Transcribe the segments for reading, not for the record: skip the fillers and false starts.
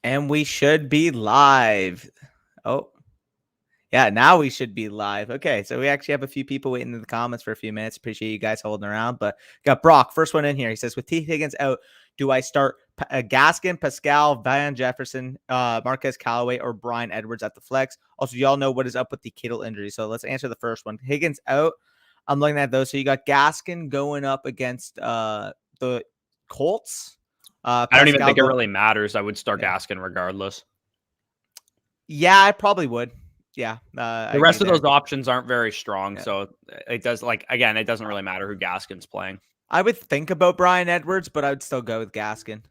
And we should be live. Oh, yeah, now we should be live. Okay, so we actually have a few people waiting in the comments for a few minutes. Appreciate you guys holding around. But got Brock, first one in here. He says, with T. Higgins out, do I start Gaskin, Pascal, Van Jefferson, Marquez Callaway, or Brian Edwards at the flex? Also, y'all know what is up with the Kittle injury. So let's answer the first one. Higgins out. I'm looking at those. So you got Gaskin going up against the Colts. I don't even think it Pascal really matters. I would start Gaskin regardless. Yeah, I probably would. Yeah. The rest of those options aren't very strong. Yeah. So it does, like, again, it doesn't really matter who Gaskin's playing. I would think about Brian Edwards, but I would still go with Gaskin.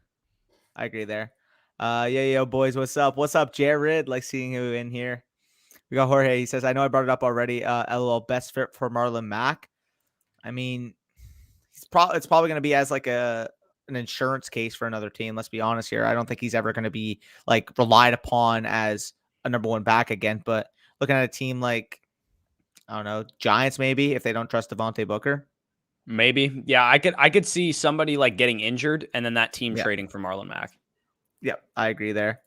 I agree there. Yo, boys, what's up? What's up, Jared? Like seeing you in here. We got Jorge. He says, I know I brought it up already. LOL, best fit for Marlon Mack. I mean, it's probably going to be as like an insurance case for another team. Let's be honest here. I don't think he's ever going to be like relied upon as a number one back again. But looking at a team like, I don't know, Giants maybe, if they don't trust Devontae Booker. Maybe. Yeah, I could see somebody like getting injured and then that team trading for Marlon Mack. Yep, I agree there.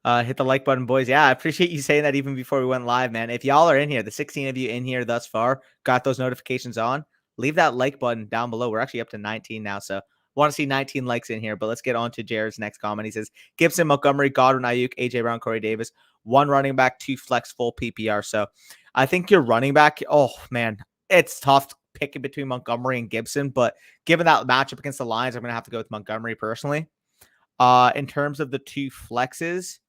Hit the like button, boys. Yeah, I appreciate you saying that even before we went live, man. If y'all are in here, the 16 of you in here thus far, got those notifications on, leave that like button down below. We're actually up to 19 now, so want to see 19 likes in here. But let's get on to Jared's next comment. He says, Gibson, Montgomery, Godwin, Ayuk, AJ Brown, Corey Davis, one running back, two flex, full PPR. So I think your running back, oh, man, it's tough picking between Montgomery and Gibson. But given that matchup against the Lions, I'm going to have to go with Montgomery personally. In terms of the two flexes,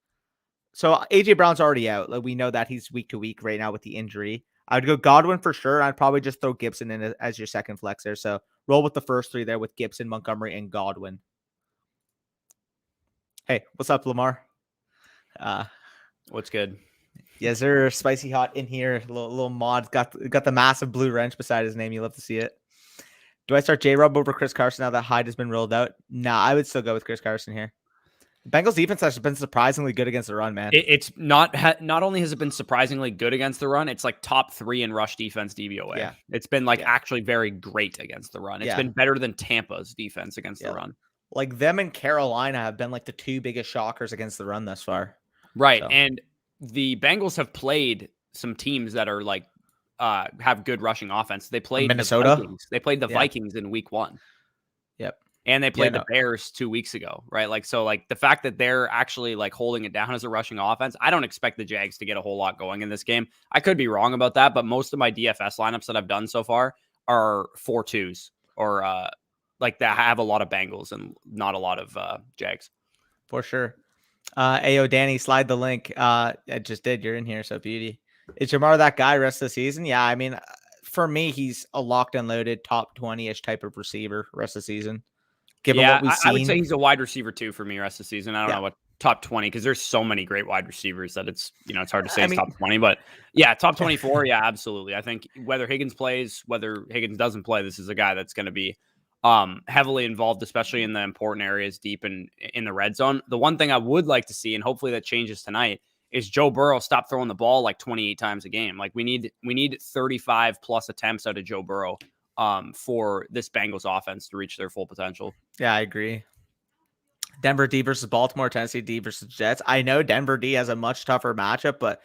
so AJ Brown's already out. Like, we know that he's week to week right now with the injury. I would go Godwin for sure. I'd probably just throw Gibson in as your second flexer. So roll with the first three there with Gibson, Montgomery, and Godwin. Hey, what's up, Lamar? What's good? Yes, sir. Spicy hot in here. Little mod got the massive blue wrench beside his name. You love to see it. Do I start J-Rob over Chris Carson now that Hyde has been rolled out? Nah, I would still go with Chris Carson here. The Bengals defense has been surprisingly good against the run, man. It's not only has it been surprisingly good against the run, it's like top 3 in rush defense DVOA. Yeah. It's been actually very great against the run. It's been better than Tampa's defense against the run. Like them and Carolina have been like the two biggest shockers against the run thus far. Right. So. And the Bengals have played some teams that are like have good rushing offense. They played Minnesota. The Vikings. They played the Vikings in week 1. Yep. And they played the Bears 2 weeks ago, right? Like, so like the fact that they're actually like holding it down as a rushing offense, I don't expect the Jags to get a whole lot going in this game. I could be wrong about that, but most of my DFS lineups that I've done so far are 4-2s or like that have a lot of Bengals and not a lot of Jags. For sure. Ayo, Danny, slide the link. I just did. You're in here, so beauty. Is Jamar that guy rest of the season? Yeah, I mean, for me, he's a locked and loaded top 20-ish type of receiver rest of the season. Given what we've seen. I would say he's a wide receiver too for me rest of the season. I don't know what top 20 because there's so many great wide receivers that it's it's hard to say it's top 20, but top 24. Yeah, absolutely. I think whether Higgins plays, whether Higgins doesn't play, this is a guy that's going to be heavily involved, especially in the important areas deep in the red zone. The one thing I would like to see, and hopefully that changes tonight, is Joe Burrow stop throwing the ball like 28 times a game. Like we need 35 plus attempts out of Joe Burrow for this Bengals offense to reach their full potential. Yeah, I agree. Denver D versus Baltimore, Tennessee D versus Jets. I know Denver D has a much tougher matchup, but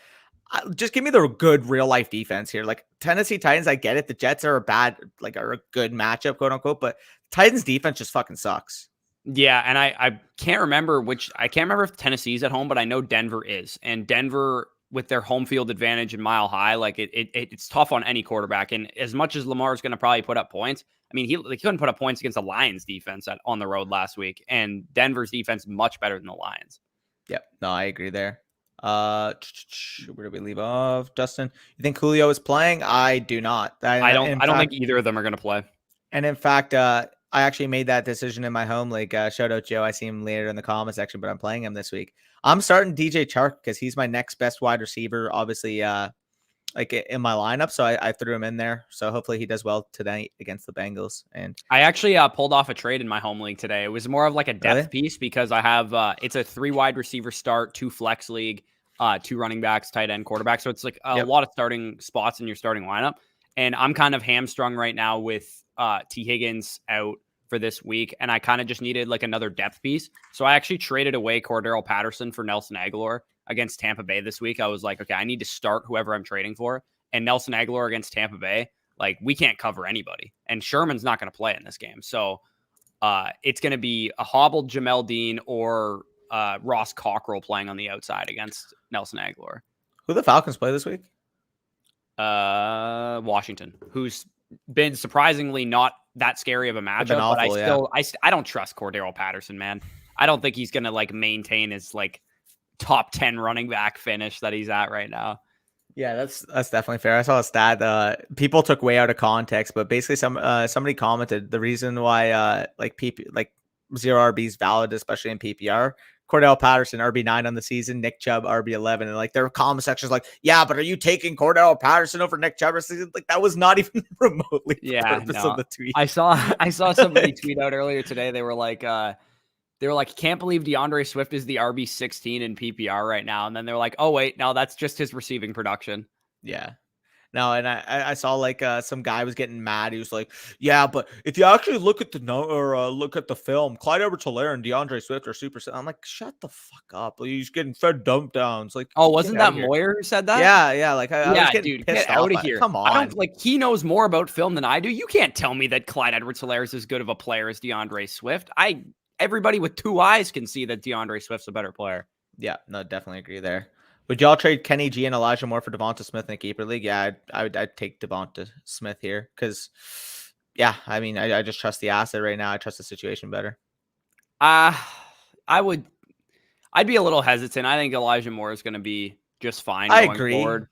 just give me the good real life defense here. Like Tennessee Titans, I get it. The Jets are are a good matchup, quote unquote, but Titans defense just fucking sucks. Yeah, and I can't remember if Tennessee's at home, but I know Denver is. And Denver, with their home field advantage and Mile High, like it's tough on any quarterback. And as much as Lamar is going to probably put up points, I mean, he couldn't put up points against the Lions defense on the road last week, and Denver's defense much better than the Lions. Yep, no, I agree there. Where did we leave off? Justin, you think Julio is playing? I do not. I don't think either of them are going to play. And in fact, I actually made that decision in my home league. Shout out Joe. I see him later in the comment section, but I'm playing him this week. I'm starting DJ Chark because he's my next best wide receiver, obviously, like in my lineup. So I threw him in there. So hopefully he does well tonight against the Bengals. And I actually pulled off a trade in my home league today. It was more of like a depth piece because I have it's a 3 wide receiver start, 2 flex league, 2 running backs, tight end, quarterback. So it's like a lot of starting spots in your starting lineup. And I'm kind of hamstrung right now with T. Higgins out, for this week, and I kind of just needed like another depth piece. So I actually traded away Cordero Patterson for Nelson Aguilar against Tampa Bay this week. I was like, okay, I need to start whoever I'm trading for. And Nelson Aguilar against Tampa Bay, like we can't cover anybody. And Sherman's not going to play in this game. So it's going to be a hobbled Jamel Dean or Ross Cockrell playing on the outside against Nelson Aguilar. Who the Falcons play this week? Washington, who's been surprisingly not that scary of a matchup, Awful, but I don't trust Cordero Patterson, man. I don't think he's going to like maintain his like top 10 running back finish that he's at right now. Yeah, that's definitely fair. I saw a stat. People took way out of context, but basically, somebody commented the reason why zero RB is valid, especially in PPR. Cordell Patterson RB9 on the season, Nick Chubb RB11, and like their comment sections like, yeah, but are you taking Cordell Patterson over Nick Chubb? Like that was not even remotely the purpose of the tweet. I saw somebody tweet out earlier today. They were like, can't believe DeAndre Swift is the RB16 in PPR right now. And then they're like, oh, wait, no, that's just his receiving production. Yeah. No, and I saw like some guy was getting mad. He was like, yeah, but if you actually look at look at the film, Clyde Edwards-Helaire and DeAndre Swift are super. I'm like, shut the fuck up. He's getting fed dump downs. Like, oh, wasn't that Moyer who said that? Yeah. Like, I was getting pissed off. Out of here. Come on. I don't like he knows more about film than I do. You can't tell me that Clyde Edwards-Helaire is as good of a player as DeAndre Swift. Everybody with two eyes can see that DeAndre Swift's a better player. Yeah, no, definitely agree there. Would y'all trade Kenny G and Elijah Moore for Devonta Smith in a keeper league? Yeah, I'd take Devonta Smith here because, yeah, I mean, I just trust the asset right now. I trust the situation better. I'd be a little hesitant. I think Elijah Moore is going to be just fine going forward.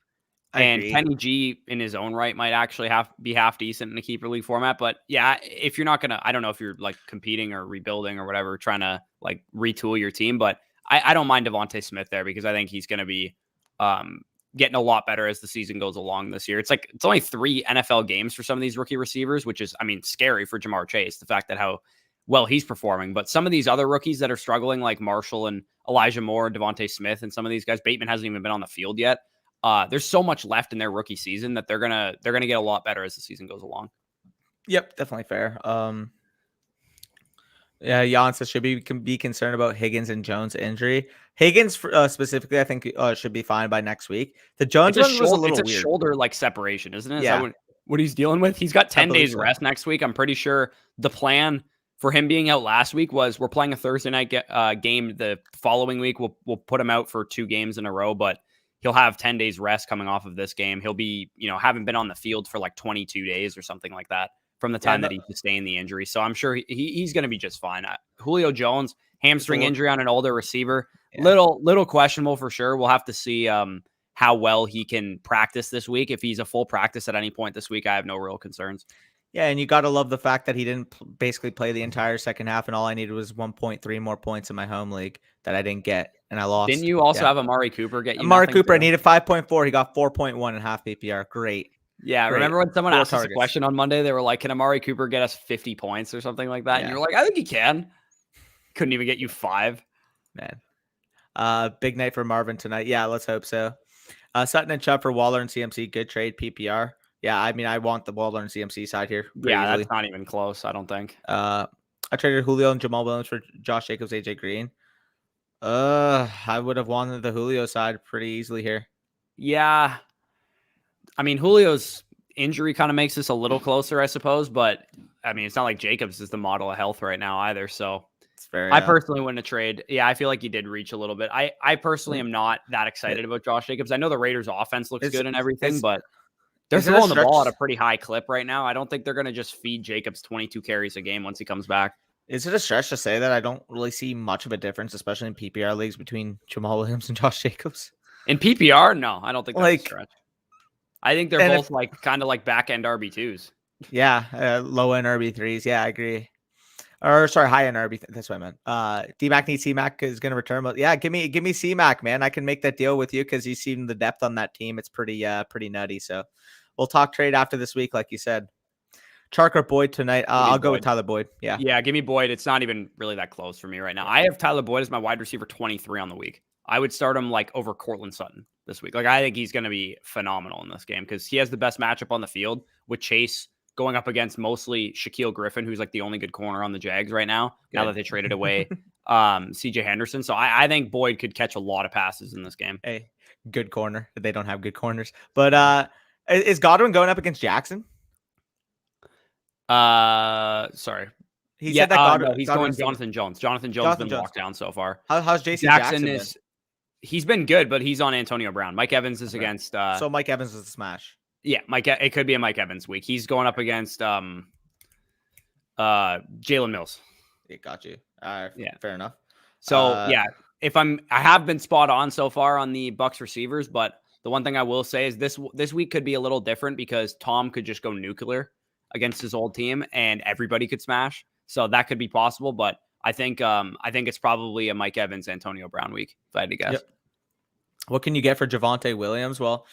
And Kenny G in his own right might actually be half decent in a keeper league format. But yeah, if you're not going to, I don't know if you're like competing or rebuilding or whatever, trying to like retool your team, but I don't mind Devonta Smith there because I think he's going to be getting a lot better as the season goes along this year. It's only 3 NFL games for some of these rookie receivers, which is, I mean, scary for Jamar Chase, the fact that how well he's performing. But some of these other rookies that are struggling, like Marshall and Elijah Moore, Devonta Smith, and some of these guys, Bateman hasn't even been on the field yet. There's so much left in their rookie season that they're gonna get a lot better as the season goes along. Yep, definitely fair. Yeah, Jan says should be concerned about Higgins and Jones' injury. Higgins specifically, I think should be fine by next week. The Jones one was a little weird. Shoulder like separation, isn't it? Yeah. Is that what he's dealing with? He's got 10 days rest next week. I'm pretty sure the plan for him being out last week was we're playing a Thursday night game. The following week we'll put him out for 2 games in a row, but he'll have 10 days rest coming off of this game. He'll be, haven't been on the field for like 22 days or something like that from the time that he sustained the injury. So I'm sure he's going to be just fine. Julio Jones, hamstring injury on an older receiver. Yeah. Little questionable for sure. We'll have to see how well he can practice this week. If he's a full practice at any point this week, I have no real concerns. Yeah, and you got to love the fact that he didn't basically play the entire second half, and all I needed was 1.3 more points in my home league that I didn't get, and I lost. Didn't you also have Amari Cooper get you? Amari Cooper, I needed 5.4. He got 4.1 in half PPR. Great. Yeah, great. Remember when someone asked us a question on Monday? They were like, can Amari Cooper get us 50 points or something like that? Yeah. And you were like, I think he can. Couldn't even get you 5. Man. Big night for Marvin tonight. Yeah, let's hope so. Sutton and Chubb for Waller and CMC. Good trade, PPR. Yeah, I mean, I want the Waller and CMC side here. Yeah, that's not even close, I don't think. I traded Julio and Jamal Williams for Josh Jacobs, AJ Green. I would have wanted the Julio side pretty easily here. Yeah. I mean, Julio's injury kind of makes this a little closer, I suppose, but I mean, it's not like Jacobs is the model of health right now either. So it's fair. I personally wouldn't have trade. Yeah, I feel like you did reach a little bit. I personally am not that excited about Josh Jacobs. I know the Raiders' offense looks good and everything, but they're throwing the ball at a pretty high clip right now. I don't think they're going to just feed Jacobs 22 carries a game once he comes back. Is it a stretch to say that I don't really see much of a difference, especially in PPR leagues, between Jamal Williams and Josh Jacobs? In PPR, no, I don't think that's a stretch. I think they're both kind of like back-end RB2s. Yeah, low-end RB3s. Yeah, I agree. Or sorry, high-end RB. That's what I meant. D-Mac needs C-Mac is going to return. But yeah, give me C-Mac, man. I can make that deal with you because you've seen the depth on that team. It's pretty nutty. So we'll talk trade after this week, like you said. Chark or Boyd tonight? I'll go with Tyler Boyd. Yeah, give me Boyd. It's not even really that close for me right now. I have Tyler Boyd as my wide receiver 23 on the week. I would start him like over Cortland Sutton this week. Like I think he's going to be phenomenal in this game because he has the best matchup on the field with Chase, going up against mostly Shaquille Griffin, who's like the only good corner on the Jags right now. Now that they traded away CJ Henderson. So I think Boyd could catch a lot of passes in this game. Hey, good corner. They don't have good corners. But is Godwin going up against Jackson? Sorry. He said that Godwin, no, he's going Jonathan Jones. Jonathan Jones has been locked down so far. How's JC Jackson He's been good, but he's on Antonio Brown. Mike Evans is against so Mike Evans is a smash. Yeah, it could be a Mike Evans week. He's going up against Jalen Mills. It got you. Yeah, fair enough. So I have been spot on so far on the Bucs receivers, but the one thing I will say is this week could be a little different because Tom could just go nuclear against his old team and everybody could smash. So that could be possible, but I think it's probably a Mike Evans, Antonio Brown week, if I had to guess. Yep. What can you get for Javonte Williams? Well,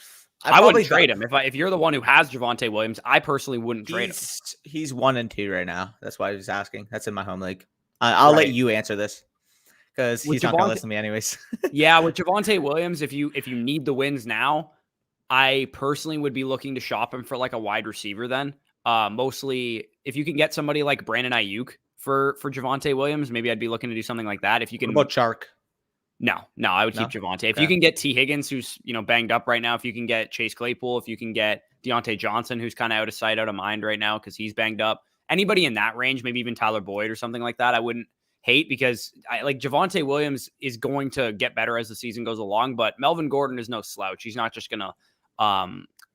I wouldn't trade him. If you're the one who has Javonte Williams, I personally wouldn't trade him. He's 1 and 2 right now. That's why I was asking. That's in my home league. I'll let you answer this because he's not going to listen to me anyways. Yeah, with Javonte Williams, if you need the wins now, I personally would be looking to shop him for like a wide receiver then. Mostly if you can get somebody like Brandon Ayuk for Javonte Williams, maybe I'd be looking to do something like that. If you can, what about Chark? No, I would keep Javonte. If you can get T. Higgins, who's banged up right now, if you can get Chase Claypool, if you can get Deontay Johnson, who's kind of out of sight, out of mind right now because he's banged up. Anybody in that range, maybe even Tyler Boyd or something like that, I wouldn't hate because Javonte Williams is going to get better as the season goes along, but Melvin Gordon is no slouch. He's not just gonna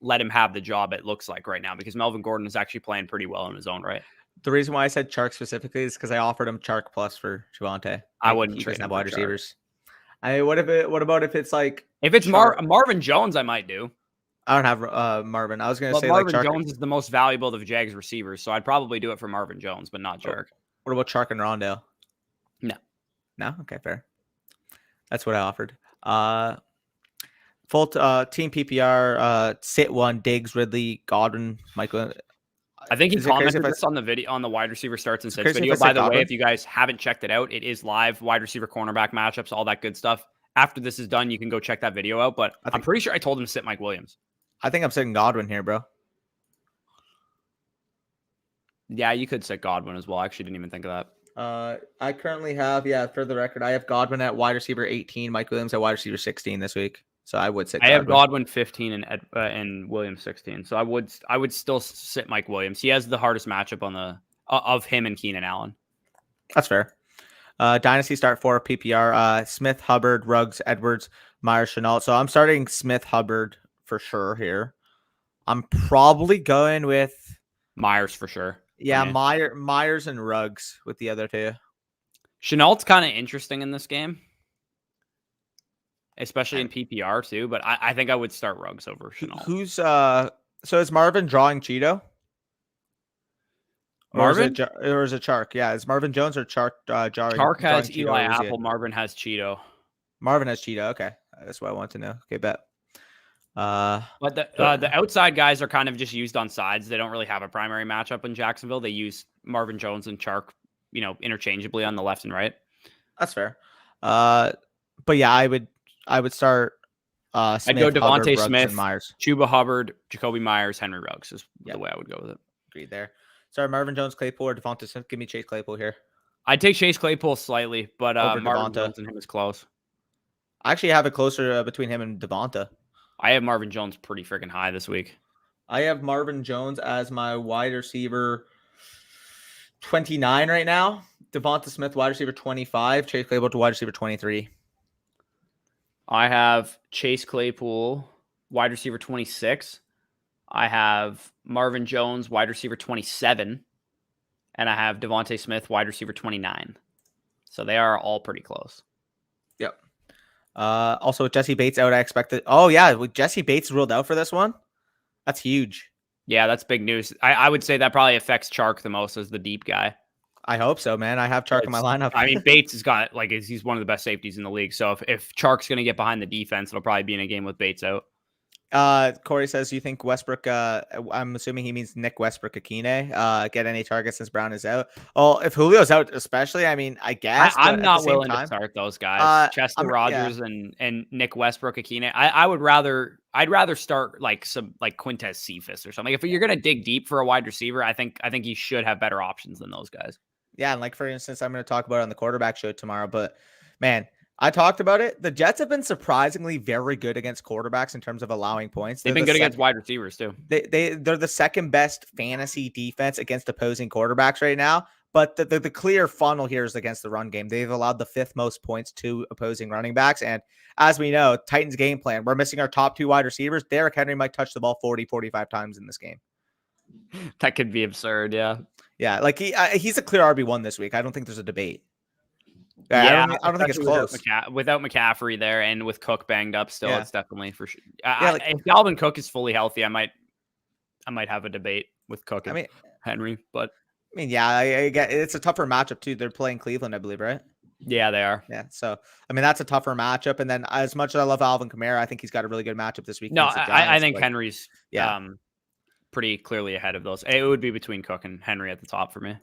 let him have the job. It looks like right now because Melvin Gordon is actually playing pretty well in his own right. The reason why I said Chark specifically is because I offered him Chark plus for Javonte. I wouldn't trade him wide receivers. I mean, what about if it's like if it's Marvin Jones, I might do. I don't have Marvin. I was going to say Marvin like Jones is the most valuable of the Jags receivers, so I'd probably do it for Marvin Jones, but not Chark. What about Chark and Rondale? No. Okay, fair. That's what I offered. Full team PPR. Sit one. Diggs, Ridley, Godwin, Michael. I think he commented this on the video on the wide receiver starts and sits video. By the way, if you guys haven't checked it out, it is live wide receiver cornerback matchups, all that good stuff. After this is done, you can go check that video out. But I'm pretty sure I told him to sit Mike Williams. I think I'm sitting Godwin here, bro. Yeah, you could sit Godwin as well. I actually didn't even think of that. I currently have, for the record, I have Godwin at wide receiver 18, Mike Williams at wide receiver 16 this week. So I would sit Godwin. I have Godwin 15 and Williams 16. So I would still sit Mike Williams. He has the hardest matchup of him and Keenan Allen. That's fair. Dynasty start 4 PPR. Smith, Hubbard, Ruggs, Edwards, Myers, Chenault. So I'm starting Smith, Hubbard for sure here. I'm probably going with Myers for sure. Yeah, Myers and Ruggs with the other two. Chenault's kind of interesting in this game, especially in PPR too. But I think I would start Ruggs over Chenault. So is Marvin drawing Cheeto? Marvin? Or is it Chark? Yeah, is Marvin Jones or Chark drawing? Chark has Eli Apple. Marvin has Cheeto. Marvin has Cheeto. Okay, that's what I want to know. Okay, bet. But the outside guys are kind of just used on sides. They don't really have a primary matchup in Jacksonville. They use Marvin Jones and Chark, interchangeably on the left and right. That's fair. But yeah, I would start Smith, I'd go Devontae Hubbard, Smith, Myers, Chuba Hubbard, Jacoby Myers, Henry Ruggs is the way I would go with it. Agreed there. Sorry, Marvin Jones, Claypool, or Devontae Smith. Give me Chase Claypool here. I'd take Chase Claypool slightly, but Marvin Jones and him is close. I actually have it closer between him and Devonta. I have Marvin Jones pretty freaking high this week. I have Marvin Jones as my wide receiver 29 right now. Devonta Smith, wide receiver 25. Chase Claypool to wide receiver 23. I have Chase Claypool, wide receiver 26. I have Marvin Jones, wide receiver 27. And I have Devontae Smith, wide receiver 29. So they are all pretty close. Yep. Also, with Jesse Bates out, I expected. Oh, yeah. With Jesse Bates ruled out for this one, that's huge. Yeah, that's big news. I would say that probably affects Chark the most as the deep guy. I hope so, man. I have Chark in my lineup. I mean, Bates has got he's one of the best safeties in the league. So if Chark's going to get behind the defense, it'll probably be in a game with Bates out. Corey says, you think Westbrook, I'm assuming he means Nick Westbrook-Akine, get any targets since Brown is out? Well, if Julio's out, especially, I mean, I guess, but I'm at the not same willing to time, start those guys. Chester yeah. Rogers and Nick Westbrook-Akine. I'd rather start like some like Quintez Cephas or something. If you're gonna dig deep for a wide receiver, I think you should have better options than those guys. Yeah, and like for instance, I'm going to talk about it on the quarterback show tomorrow, but man, I talked about it. The Jets have been surprisingly very good against quarterbacks in terms of allowing points. They've been good against wide receivers too. They're the second best fantasy defense against opposing quarterbacks right now. But the clear funnel here is against the run game. They've allowed the 5th most points to opposing running backs. And as we know, Titans game plan, we're missing our top 2 wide receivers. Derrick Henry might touch the ball 40, 45 times in this game. That could be absurd. Yeah. Yeah. Like he's a clear RB1 this week. I don't think there's a debate. Yeah, I don't think it's close. Without McCaffrey there and with Cook banged up still, it's definitely for sure. If Dalvin Cook is fully healthy, I might have a debate with Cook and Henry. But I mean, yeah, I get it's a tougher matchup too. They're playing Cleveland, I believe, right? Yeah, they are. Yeah, so I mean that's a tougher matchup. And then as much as I love Alvin Kamara, I think he's got a really good matchup this week. No, I think Henry's pretty clearly ahead of those. It would be between Cook and Henry at the top for me.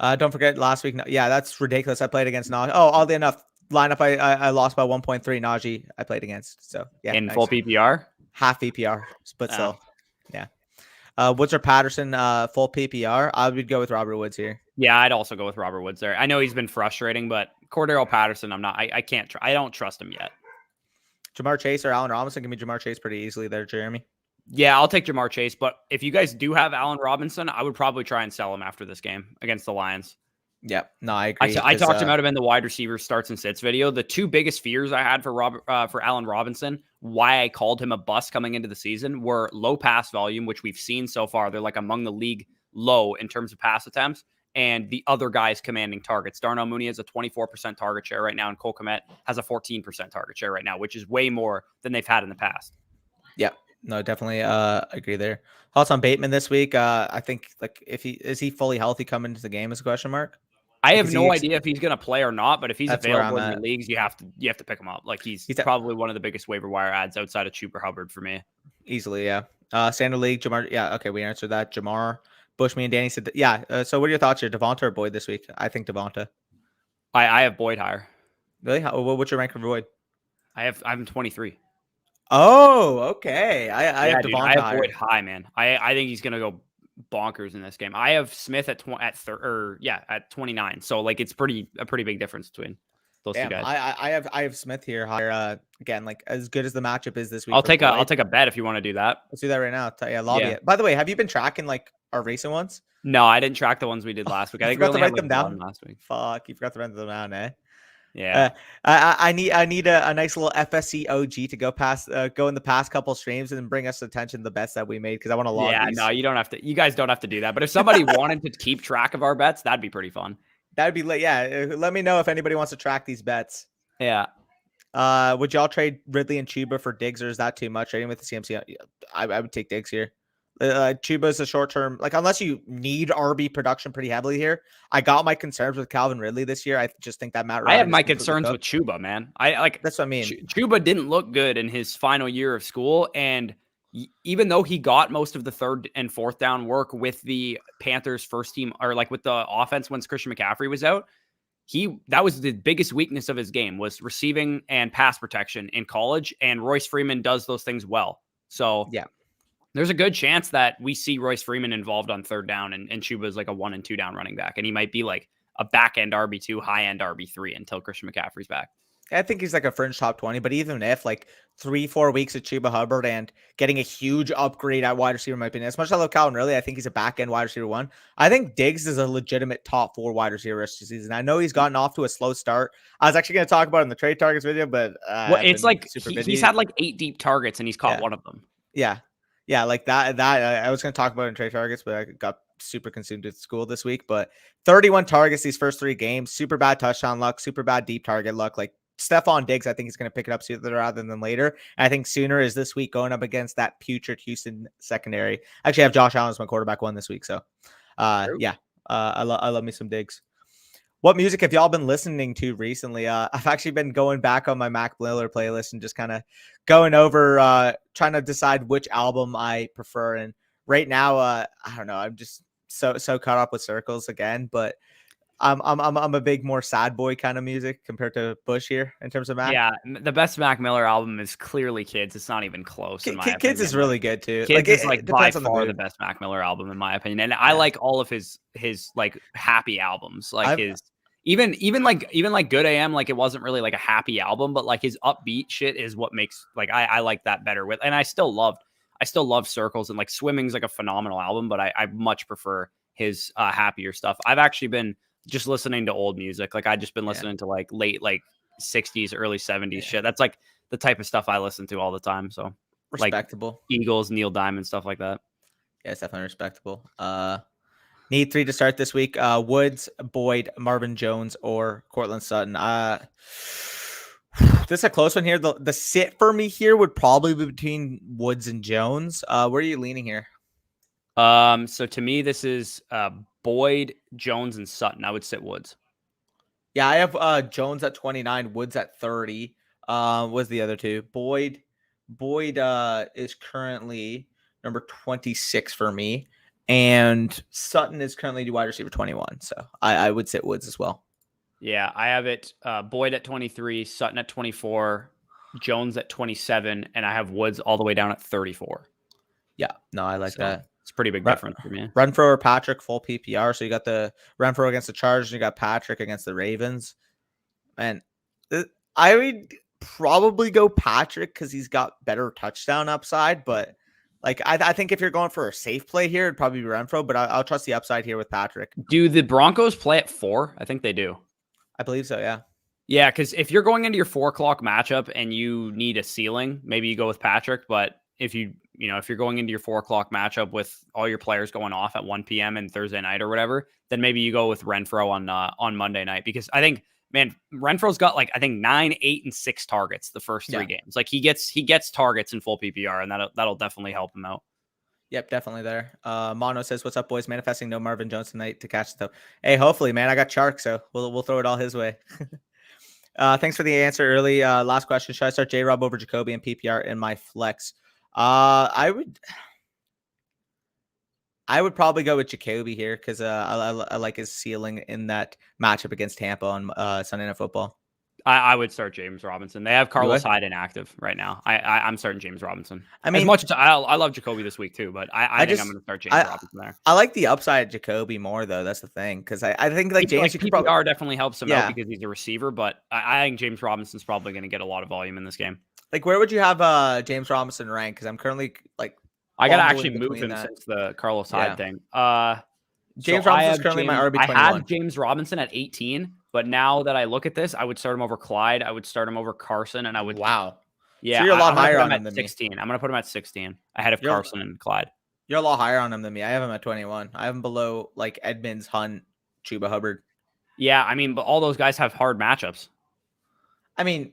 Don't forget last week. Yeah, that's ridiculous. I played against Najee. Oh, oddly enough, lineup I lost by 1.3. Najee I played against. So yeah, in full PPR, half PPR, but still, yeah. Woods or Patterson, full PPR. I would go with Robert Woods here. Yeah, I'd also go with Robert Woods there. I know he's been frustrating, but Cordero Patterson, I can't. I don't trust him yet. Jamar Chase or Allen Robinson? Give me Jamar Chase pretty easily there, Jeremy. Yeah, I'll take Jamar Chase, but if you guys do have Allen Robinson, I would probably try and sell him after this game against the Lions. Yeah, no, I agree. I talked him out of in the wide receiver starts and sits video. The 2 biggest fears I had for Allen Robinson, why I called him a bust coming into the season, were low pass volume, which we've seen so far. They're like among the league low in terms of pass attempts, and the other guys commanding targets. Darnell Mooney has a 24% target share right now, and Cole Kmet has a 14% target share right now, which is way more than they've had in the past. Yeah. No, definitely agree there. Thoughts on Bateman this week? I think like if he fully healthy coming into the game is a question mark. I have no idea if he's going to play or not, but if he's available in the leagues, you have to pick him up. Like he's probably one of the biggest waiver wire ads outside of Chuba Hubbard for me. Easily, yeah. Standard league, Jamar. Yeah, okay, we answered that. Jamar, Bush, me and Danny said that, yeah. So what are your thoughts here, Devonta or Boyd this week? I think Devonta. I have Boyd higher. Really? What's your rank for Boyd? I'm 23. Oh, okay. I have Devonta. I have Boyd high, man. I think he's gonna go bonkers in this game. I have Smith at 29. So like it's a pretty big difference between those two guys. I have Smith here higher. Again, like as good as the matchup is this week. I'll take a bet if you want to do that. Let's do that right now. Yeah, lobby it. By the way, have you been tracking like our recent ones? No, I didn't track the ones we did last week. I think we only write them down last week. Fuck, you forgot to write them down, eh? Yeah, I need a nice little FSC OG to go in the past couple streams and bring us attention to the bets that we made because I want to log these. No, you don't have to. You guys don't have to do that. But if somebody wanted to keep track of our bets, that'd be pretty fun. That'd be yeah. Let me know if anybody wants to track these bets. Yeah. Would y'all trade Ridley and Chuba for Diggs, or is that too much? Trading with the CMC, I would take Diggs here. Chuba is a short term, like unless you need RB production pretty heavily here. I got my concerns with Calvin Ridley this year. I just think that Matt Ryan. I have my concerns with Chuba, man. That's what I mean. Chuba didn't look good in his final year of school, and even though he got most of the 3rd and 4th down work with the Panthers first team, or like with the offense once Christian McCaffrey was out, that was the biggest weakness of his game was receiving and pass protection in college, and Royce Freeman does those things well. So yeah. There's a good chance that we see Royce Freeman involved on 3rd down and Chuba is like a 1 and 2 down running back. And he might be like a back end RB2, high end RB3 until Christian McCaffrey's back. I think he's like a fringe top 20, but even if like 3-4 weeks of Chuba Hubbard and getting a huge upgrade at wide receiver might be as much as I love Calvin Ridley, I think he's a back end wide receiver 1. I think Diggs is a legitimate top 4 wide receiver this season. I know he's gotten off to a slow start. I was actually going to talk about it in the trade targets video, but it's like he's had like 8 deep targets and he's caught one of them. Yeah. Yeah, like that I was going to talk about in trade targets, but I got super consumed at school this week. But 31 targets these first 3 games, super bad touchdown luck, super bad deep target luck. Like Stephon Diggs, I think he's going to pick it up sooner rather than later. And I think sooner is this week going up against that putrid Houston secondary. Actually, I have Josh Allen as my quarterback 1 this week. So, I love me some Diggs. what music have y'all been listening to recently? I've actually been going back on my Mac Miller playlist and just kind of going over, trying to decide which album I prefer. And right now, I don't know. I'm just so caught up with Circles again, but I'm a big more sad boy kind of music compared to Bush here in terms of Mac. Yeah, the best Mac Miller album is clearly Kids. It's not even close in my opinion. Kids is really good too. Kids is like by depends on far the best Mac Miller album in my opinion, and I like all of his like happy albums, like his even like Good AM. Like it wasn't really like a happy album, but like his upbeat shit is what makes like I like that better with. And I still love Circles, and like Swimming's like a phenomenal album, but I much prefer his happier stuff. I've actually been just listening to old music. Like I just been listening to like late like 60s, early 70s shit. That's like the type of stuff I listen to all the time. So respectable. Like Eagles, Neil Diamond, stuff like that. Yeah, it's definitely respectable. Need 3 to start this week. Woods, Boyd, Marvin Jones, or Cortland Sutton. This is a close one here. The sit for me here would probably be between Woods and Jones. Where are you leaning here? So to me, this is Boyd, Jones, and Sutton. I would sit Woods. Yeah, I have Jones at 29, Woods at 30. Was the other two? Boyd is currently number 26 for me, and Sutton is currently the wide receiver 21. So I would sit Woods as well. Yeah, I have it Boyd at 23, Sutton at 24, Jones at 27, and I have Woods all the way down at 34. Yeah, no, I like that. It's a pretty big difference for me. Renfrow or Patrick, full PPR. So you got the Renfrow against the Chargers, and you got Patrick against the Ravens. And I would probably go Patrick because he's got better touchdown upside. But like I think if you're going for a safe play here, it'd probably be Renfrow. But I'll trust the upside here with Patrick. Do the Broncos play at 4? I think they do. I believe so, yeah. Yeah, because if you're going into your 4 o'clock matchup and you need a ceiling, maybe you go with Patrick. But if you're going into your 4 o'clock matchup with all your players going off at 1 p.m. and Thursday night or whatever, then maybe you go with Renfrow on Monday night. Because I think, man, Renfrow's got like, I think 9, 8, and 6 targets the first 3 games. Like he gets targets in full PPR, and that'll definitely help him out. Yep, definitely there. Mono says, "What's up, boys? Manifesting no Marvin Jones tonight to catch the." Hey, hopefully, man. I got Chark, so we'll throw it all his way. Thanks for the answer early. Last question: should I start J-Rob over Jacoby and PPR in my flex? I would probably go with Jacoby here because I like his ceiling in that matchup against Tampa on Sunday Night Football. I would start James Robinson. They have Carlos Hyde inactive right now. I'm starting James Robinson. I mean, as much as I love Jacoby this week too, but I think I'm going to start James Robinson there. I like the upside of Jacoby more though. That's the thing because I think like James PPR definitely helps him out because he's a receiver, but I think James Robinson's probably going to get a lot of volume in this game. Like, where would you have James Robinson rank? Because I'm currently like I got to actually move him since the Carlos Hyde thing. James Robinson's currently my RB21. I had James Robinson at 18. But now that I look at this, I would start him over Clyde. I would start him over Carson, and I would. Wow. Yeah, so you're a lot higher on him than 16. I'm going to put him at 16 ahead of Carson and Clyde. You're a lot higher on him than me. I have him at 21. I have him below like Edmonds, Hunt, Chuba Hubbard. Yeah, I mean, but all those guys have hard matchups. I mean,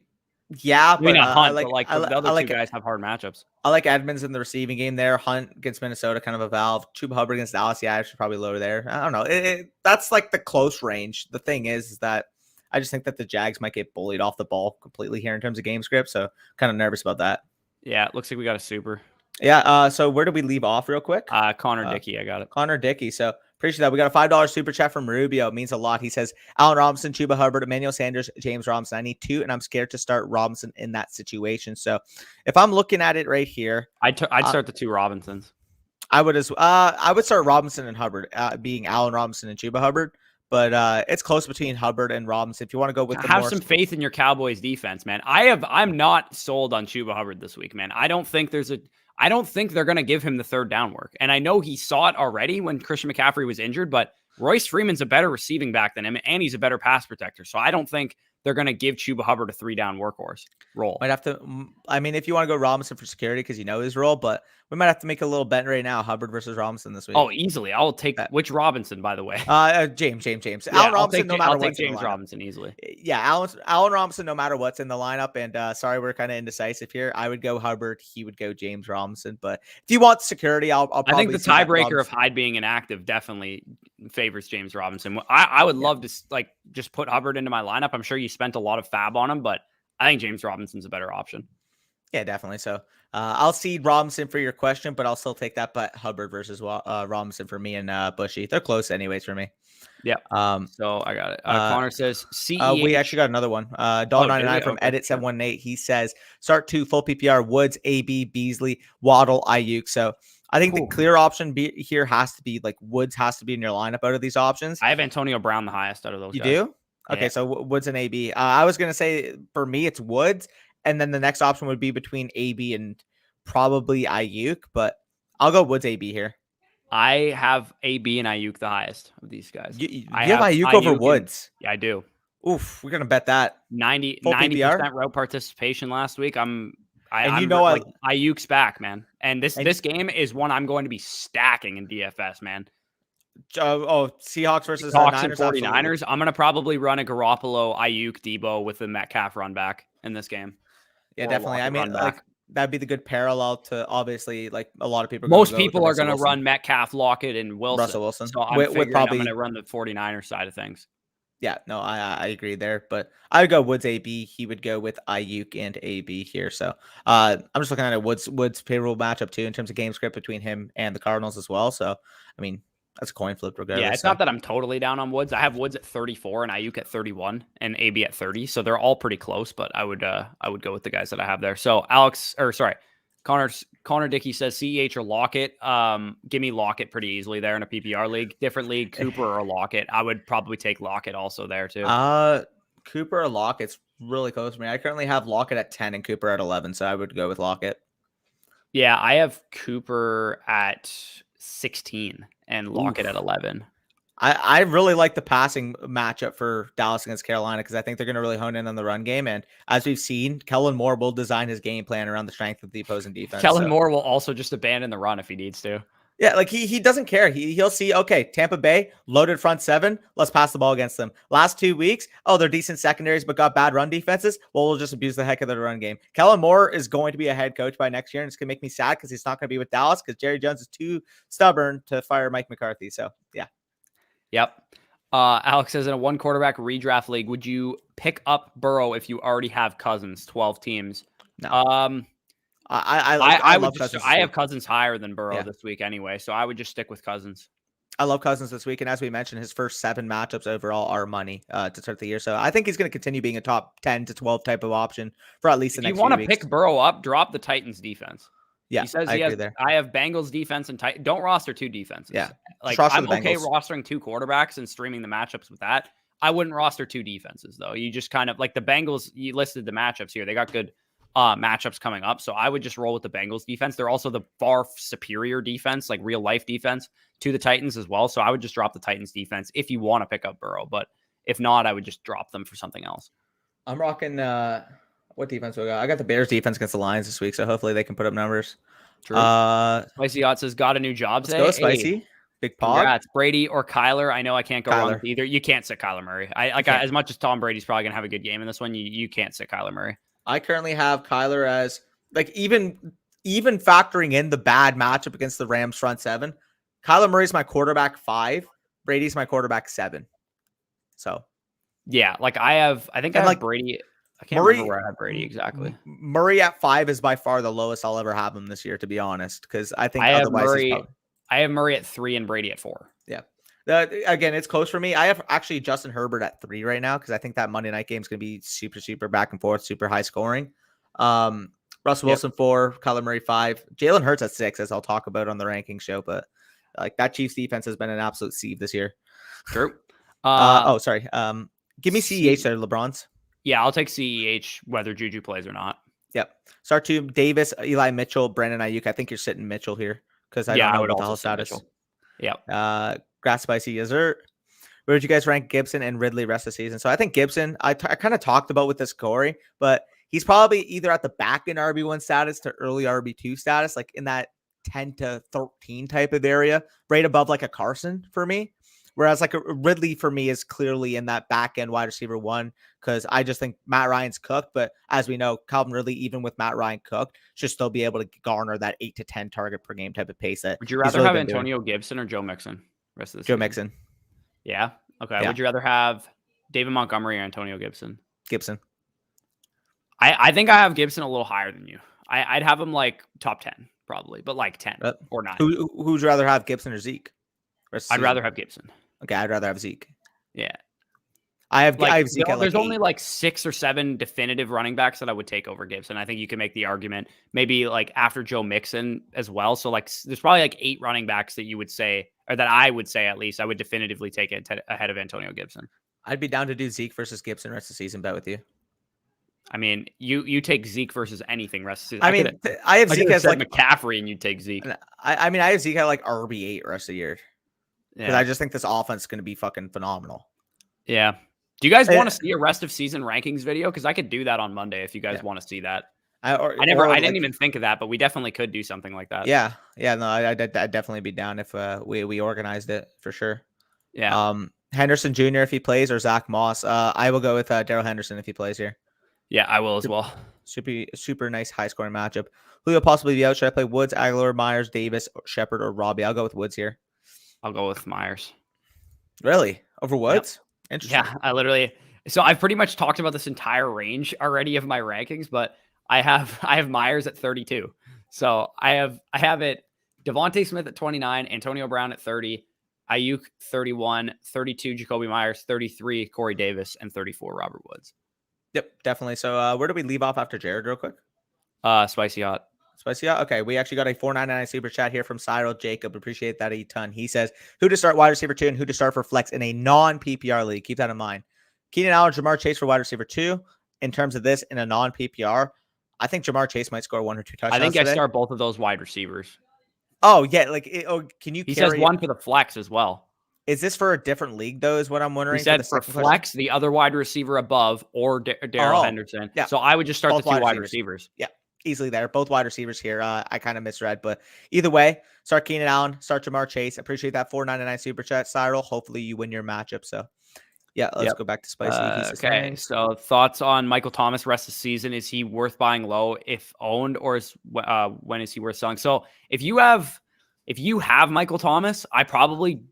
yeah, but Hunt, the other two guys have hard matchups. I like Edmonds in the receiving game there. Hunt against Minnesota, kind of a valve. Chuba Hubbard against Dallas, yeah, I should probably lower there. I don't know. That's like the close range. The thing is that I just think that the Jags might get bullied off the ball completely here in terms of game script. So kind of nervous about that. Yeah, it looks like we got a super. Yeah. So where did we leave off real quick? Connor Dickey. I got it. Connor Dickey. So appreciate that. We got a $5 super chat from Rubio. It means a lot. He says, Allen Robinson, Chuba Hubbard, Emmanuel Sanders, James Robinson. I need 2, and I'm scared to start Robinson in that situation. So if I'm looking at it right here, I'd start the 2 Robinsons. I would start Robinson and Hubbard, being Allen Robinson and Chuba Hubbard. But it's close between Hubbard and Robinson. If you want to go with some faith in your Cowboys defense, man. I'm not sold on Chuba Hubbard this week, man. I don't think they're going to give him the third down work. And I know he saw it already when Christian McCaffrey was injured, but Royce Freeman's a better receiving back than him, and he's a better pass protector. So I don't think they're going to give Chuba Hubbard a 3-down workhorse role. Might have to. I mean, if you want to go Robinson for security because you know his role, but we might have to make a little bet right now. Hubbard versus Robinson this week. Oh, easily. I'll take that. Which Robinson, by the way? James. Yeah, Allen Robinson, no matter I'll what's take James Robinson easily. Yeah, Allen Robinson, no matter what's in the lineup. And sorry, we're kind of indecisive here. I would go Hubbard. He would go James Robinson. But if you want security, I'll probably. I think the tiebreaker of Hyde being inactive definitely favors James Robinson. I would love to like just put Hubbard into my lineup. I'm sure you spent a lot of fab on him, but I think James Robinson's a better option. Yeah, definitely. So I'll cede Robinson for your question, but I'll still take that. But Hubbard versus Robinson for me and Bushy. They're close anyways for me. Yeah. So I got it. Connor says CEH. We actually got another one. $1.99 from Edit 718. He says start 2 full PPR Woods, AB, Beasley, Waddle, Ayuk. So I think the clear option here has to be like Woods has to be in your lineup out of these options. I have Antonio Brown the highest out of those. You guys. Do? Okay, so Woods and AB. I was gonna say for me it's Woods, and then the next option would be between AB and probably Ayuk, but I'll go Woods AB here. I have AB and Ayuk the highest of these guys. You have Ayuk over Woods. Yeah, I do. Oof, we're gonna bet that 90% route participation last week. Ayuk's back, man. And this game is one I'm going to be stacking in DFS, man. Seahawks versus Niners, and 49ers. Absolutely. I'm gonna probably run a Garoppolo, Ayuk, Debo with the Metcalf run back in this game. Yeah, definitely. I mean, like that'd be the good parallel to obviously like a lot of people. Most people are going to run Metcalf, Lockett, and Russell Wilson. So I'm going to run the 49ers side of things. Yeah, no, I agree there, but I would go Woods AB. He would go with Ayuk and AB here. So I'm just looking at a Woods payroll matchup too in terms of game script between him and the Cardinals as well. So I mean, that's a coin flip regardless. Yeah, it's not that I'm totally down on Woods. I have Woods at 34 and Ayuk at 31 and AB at 30. So they're all pretty close, but I would go with the guys that I have there. So Connor Dickey says CEH or Lockett. Give me Lockett pretty easily there in a PPR league. Different league, Cooper or Lockett. I would probably take Lockett also there too. Cooper or Lockett's really close to me. I currently have Lockett at 10 and Cooper at 11, so I would go with Lockett. Yeah, I have Cooper at 16 and Lockett at 11. I really like the passing matchup for Dallas against Carolina because I think they're going to really hone in on the run game. And as we've seen, Kellen Moore will design his game plan around the strength of the opposing defense. Kellen Moore will also just abandon the run if he needs to. Yeah, like he doesn't care. He'll see, okay, Tampa Bay, loaded front seven. Let's pass the ball against them. Last 2 weeks, they're decent secondaries but got bad run defenses. Well, we'll just abuse the heck of the run game. Kellen Moore is going to be a head coach by next year, and it's going to make me sad because he's not going to be with Dallas because Jerry Jones is too stubborn to fire Mike McCarthy. So, yeah. Yep. Alex says in a 1 quarterback redraft league, would you pick up Burrow if you already have Cousins, 12 teams? No. I have Cousins higher than Burrow this week anyway, so I would just stick with Cousins. I love Cousins this week, and as we mentioned, his first 7 matchups overall are money to start the year. So I think he's going to continue being a top 10 to 12 type of option for at least the next few weeks. If you want to pick Burrow up, drop the Titans defense. Yeah, he says I have Bengals defense and don't roster 2 defenses. Yeah, like I'm okay rostering 2 quarterbacks and streaming the matchups with that. I wouldn't roster 2 defenses though. You just kind of like the Bengals. You listed the matchups here. They got good matchups coming up, so I would just roll with the Bengals defense. They're also the far superior defense, like real life defense, to the Titans as well. So I would just drop the Titans defense if you want to pick up Burrow, but if not, I would just drop them for something else. I'm rocking. What defense we got? I got the Bears defense against the Lions this week, so hopefully they can put up numbers. True. Spicy Yacht says got a new job today. Let's go, Spicy. Hey, big pog. Congrats. Brady or Kyler. I know I can't go wrong with either. You can't sit Kyler Murray. As much as Tom Brady's probably gonna have a good game in this one, you can't sit Kyler Murray. I currently have Kyler as like even factoring in the bad matchup against the Rams front 7. Kyler Murray's my quarterback 5. Brady's my quarterback 7. So yeah, like I have Brady. I can't remember where I have Brady exactly. Murray at 5 is by far the lowest I'll ever have him this year, to be honest, because I think I have Murray at 3 and Brady at 4. Yeah. Again, it's close for me. I have actually Justin Herbert at 3 right now because I think that Monday night game is going to be super, super back and forth, super high scoring. Russell Wilson 4, Kyler Murray 5, Jalen Hurts at 6, as I'll talk about on the ranking show. But like that Chiefs defense has been an absolute sieve this year. True. Sorry. Give me CEH there, LeBron's. Yeah, I'll take CEH whether Juju plays or not. Yep. Start 2, Davis, Eli Mitchell, Brandon Ayuk. I think you're sitting Mitchell here because I don't know what the whole status. Yeah. Grass Spicy Dessert. Where would you guys rank Gibson and Ridley rest of the season? So I think Gibson, I kind of talked about with this Corey, but he's probably either at the back in RB1 status to early RB2 status, like in that 10 to 13 type of area, right above like a Carson for me. Whereas like a Ridley for me is clearly in that back end wide receiver 1 because I just think Matt Ryan's cooked. But as we know, Calvin Ridley, even with Matt Ryan cooked, should still be able to garner that 8 to 10 target per game type of pace. Would you rather have Antonio Gibson or Joe Mixon? Rest of the Joe Mixon. Yeah. Okay. Yeah. Would you rather have David Montgomery or Antonio Gibson? Gibson. I think I have Gibson a little higher than you. I'd have him like top 10 probably, but like 10 or 9. Who'd you rather have, Gibson or Zeke? I'd rather have Gibson. Okay, I'd rather have Zeke. Yeah. I have Zeke at like there's only like 6 or 7 definitive running backs that I would take over Gibson. I think you can make the argument maybe like after Joe Mixon as well. So like there's probably like 8 running backs that you would say, or that I would say at least, I would definitively take it ahead of Antonio Gibson. I'd be down to do Zeke versus Gibson rest of the season bet with you. I mean, you take Zeke versus anything rest of the season. I mean, I have Zeke as like McCaffrey, and you take Zeke. I mean, I have Zeke at like RB8 rest of the year. Because I just think this offense is going to be fucking phenomenal. Yeah. Do you guys want to see a rest of season rankings video? Because I could do that on Monday if you guys want to see that. I didn't even think of that, but we definitely could do something like that. Yeah. No, I'd definitely be down if we organized it for sure. Yeah. Henderson Jr. if he plays, or Zach Moss. I will go with Darrell Henderson if he plays here. Yeah, I will as well. Super nice high scoring matchup. Who will possibly be out? Should I play Woods, Aguilar, Myers, Davis, Shepard, or Robbie? I'll go with Woods here. I'll go with Myers. Really? Over Woods? Yep. Interesting. So I've pretty much talked about this entire range already of my rankings, but I have Myers at 32. So I have it Devontae Smith at 29, Antonio Brown at 30, Ayuk 31, 32 Jacoby Myers, 33 Corey Davis, and 34 Robert Woods. Yep, definitely. So where do we leave off after Jared real quick? Spicy Hot. Spicy Hot? Okay, we actually got a $4.99 super chat here from Cyril Jacob. Appreciate that a ton. He says, who to start wide receiver 2 and who to start for flex in a non-PPR league. Keep that in mind. Keenan Allen, Jamar Chase for wide receiver 2. In terms of this in a non-PPR, I think Jamar Chase might score 1 or 2 touchdowns. I think I start both of those wide receivers. Oh, yeah. Can you He says one for the flex as well. Is this for a different league, though, is what I'm wondering? He said for flex, the other wide receiver above, or Darrell Henderson. Yeah. So I would just start both the 2 wide receivers. Yeah, easily there. Both wide receivers here. I kind of misread, but either way, start Keenan Allen, start Jamar Chase. Appreciate that $4.99 super chat, Cyril. Hopefully you win your matchup. So, yeah, let's go back to Spicy. Okay, so thoughts on Michael Thomas rest of the season? Is he worth buying low if owned, or when is he worth selling? So if you have Michael Thomas, I probably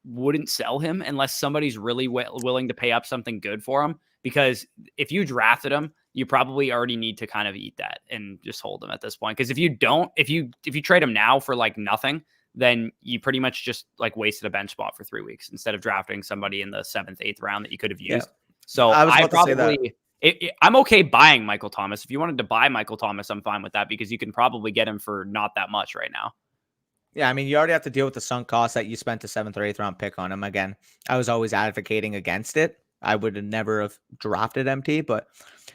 wouldn't sell him unless somebody's really willing to pay up something good for him, because if you drafted him, you probably already need to kind of eat that and just hold him at this point. Because if you trade him now for like nothing, then you pretty much just like wasted a bench spot for 3 weeks instead of drafting somebody in the 7th, 8th round that you could have used. Yeah. So I'm okay buying Michael Thomas. If you wanted to buy Michael Thomas, I'm fine with that, because you can probably get him for not that much right now. Yeah, I mean, you already have to deal with the sunk cost that you spent a 7th or 8th round pick on him. Again, I was always advocating against it. I would have never have drafted MT, but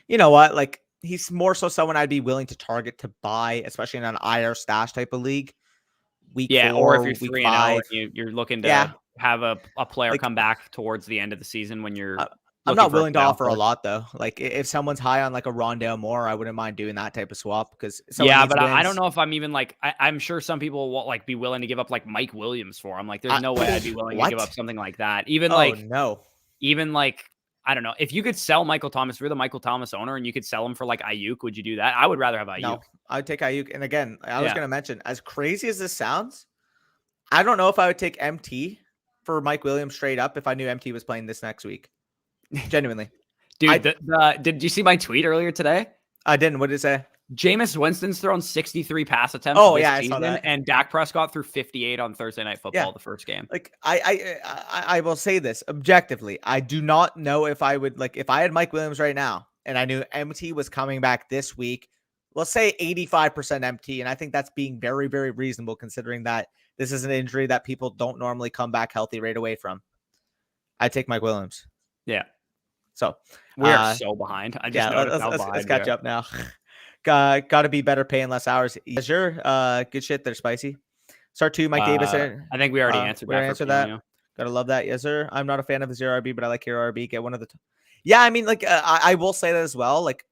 you know what? Like, he's more so someone I'd be willing to target to buy, especially in an IR stash type of league. Week 4, or if you're 3-0, you're looking to have a player come back towards the end of the season when you're. I'm not willing to offer a lot, though. Like, if someone's high on like a Rondale Moore, I wouldn't mind doing that type of swap, because but I don't know if I'm even like I'm sure some people will like be willing to give up like Mike Williams for him. Like, there's no way I'd be willing to give up something like that. Even like I don't know, if you could sell Michael Thomas, if you're the Michael Thomas owner and you could sell him for like Ayuk, would you do that? I would rather have Ayuk. No, I'd take Ayuk. And again, I was going to mention, as crazy as this sounds, I don't know if I would take MT for Mike Williams straight up if I knew MT was playing this next week. Genuinely. Dude, did you see my tweet earlier today? I didn't. What did it say? Jameis Winston's thrown 63 pass attempts this season, I saw that. And Dak Prescott threw 58 on Thursday Night Football, the first game. Like, I will say this objectively. I do not know if I would, like, if I had Mike Williams right now and I knew MT was coming back this week, let's say 85% MT, and I think that's being very, very reasonable considering that this is an injury that people don't normally come back healthy right away from. I take Mike Williams. Yeah. So we are so behind. I just noticed how behind. Let's catch up now. Got to be better paying less hours. Sure. Good shit there, Spicy. Start 2, Mike Davis. I think we already answered that. Gotta love that. Yes, sir. I'm not a fan of the 0 RB, but I like Hero RB. Get one of the yeah, I mean, like, I will say that as well. Like,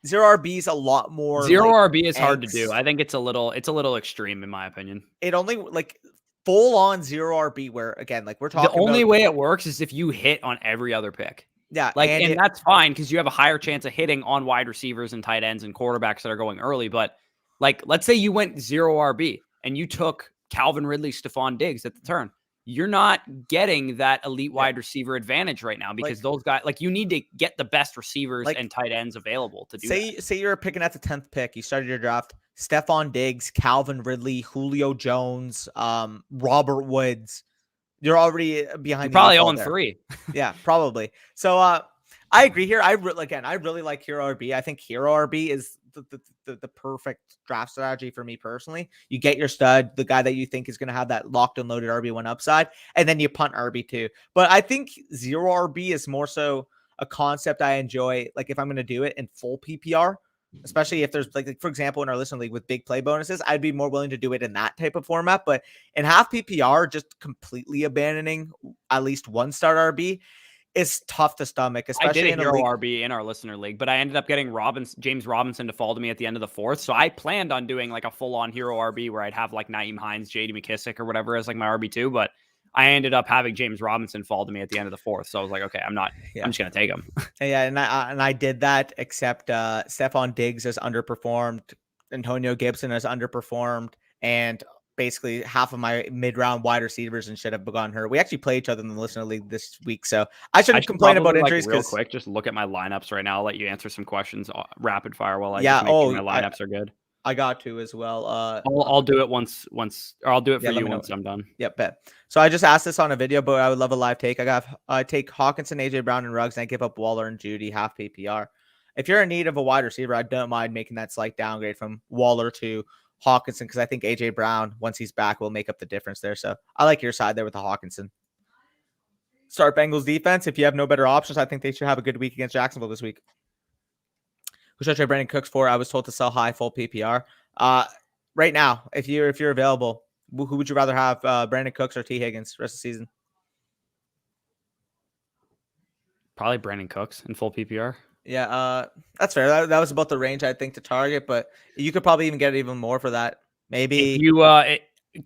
0 RB is a lot more. 0 RB is hard to do. I think it's a little extreme in my opinion. It only like full on 0 RB where, again, like, we're talking the only way it works is if you hit on every other pick. Yeah. Like, and that's fine because you have a higher chance of hitting on wide receivers and tight ends and quarterbacks that are going early. But like, let's say you went 0 RB and you took Calvin Ridley, Stephon Diggs at the turn. you're not getting that elite wide receiver advantage right now because those guys, like, you need to get the best receivers and tight ends available to do that. Say you're picking at the 10th pick. You started your draft. Stephon Diggs, Calvin Ridley, Julio Jones, Robert Woods. You're already behind. You're probably on 3. Yeah, probably. So I agree here. I really like Hero RB. I think Hero RB is the perfect draft strategy for me personally. You get your stud, the guy that you think is going to have that locked and loaded RB1 upside, and then you punt RB2. But I think zero RB is more so a concept I enjoy. Like if I'm going to do it in full PPR, especially if there's like for example, in our listener league with big play bonuses, I'd be more willing to do it in that type of format. But in half PPR, just completely abandoning at least one start RB is tough to stomach, especially I did in a hero league. RB in our listener league, but I ended up getting James Robinson to fall to me at the end of the 4th. So I planned on doing like a full-on hero RB where I'd have like Naeem Hines, JD McKissick or whatever as like my RB2, but I ended up having James Robinson fall to me at the end of the 4th. So I was like, okay, I'm just going to take him. Yeah, and I did that, except Stephon Diggs has underperformed, Antonio Gibson has underperformed, and basically half of my mid-round wide receivers and shit have begun hurt. We actually play each other in the listener league this week, so I shouldn't complain about injuries. Real quick, just look at my lineups right now. I'll let you answer some questions rapid fire while I just make sure my lineups are good. I got to as well. I'll do it once, or I'll do it for you once I'm done. Yep, bet. So I just asked this on a video, but I would love a live take. I take Hawkinson, AJ Brown, and Ruggs, and I give up Waller and Judy half PPR. If you're in need of a wide receiver, I don't mind making that slight downgrade from Waller to Hawkinson because I think AJ Brown, once he's back, will make up the difference there. So I like your side there with the Hawkinson. Start Bengals defense. If you have no better options, I think they should have a good week against Jacksonville this week. Who should I trade Brandon Cooks for? I was told to sell high full PPR. Right now, if you're available, who would you rather have, Brandon Cooks or T. Higgins rest of the season? Probably Brandon Cooks in full PPR. Yeah, that's fair. That was about the range I think to target, but you could probably even get even more for that. Maybe if you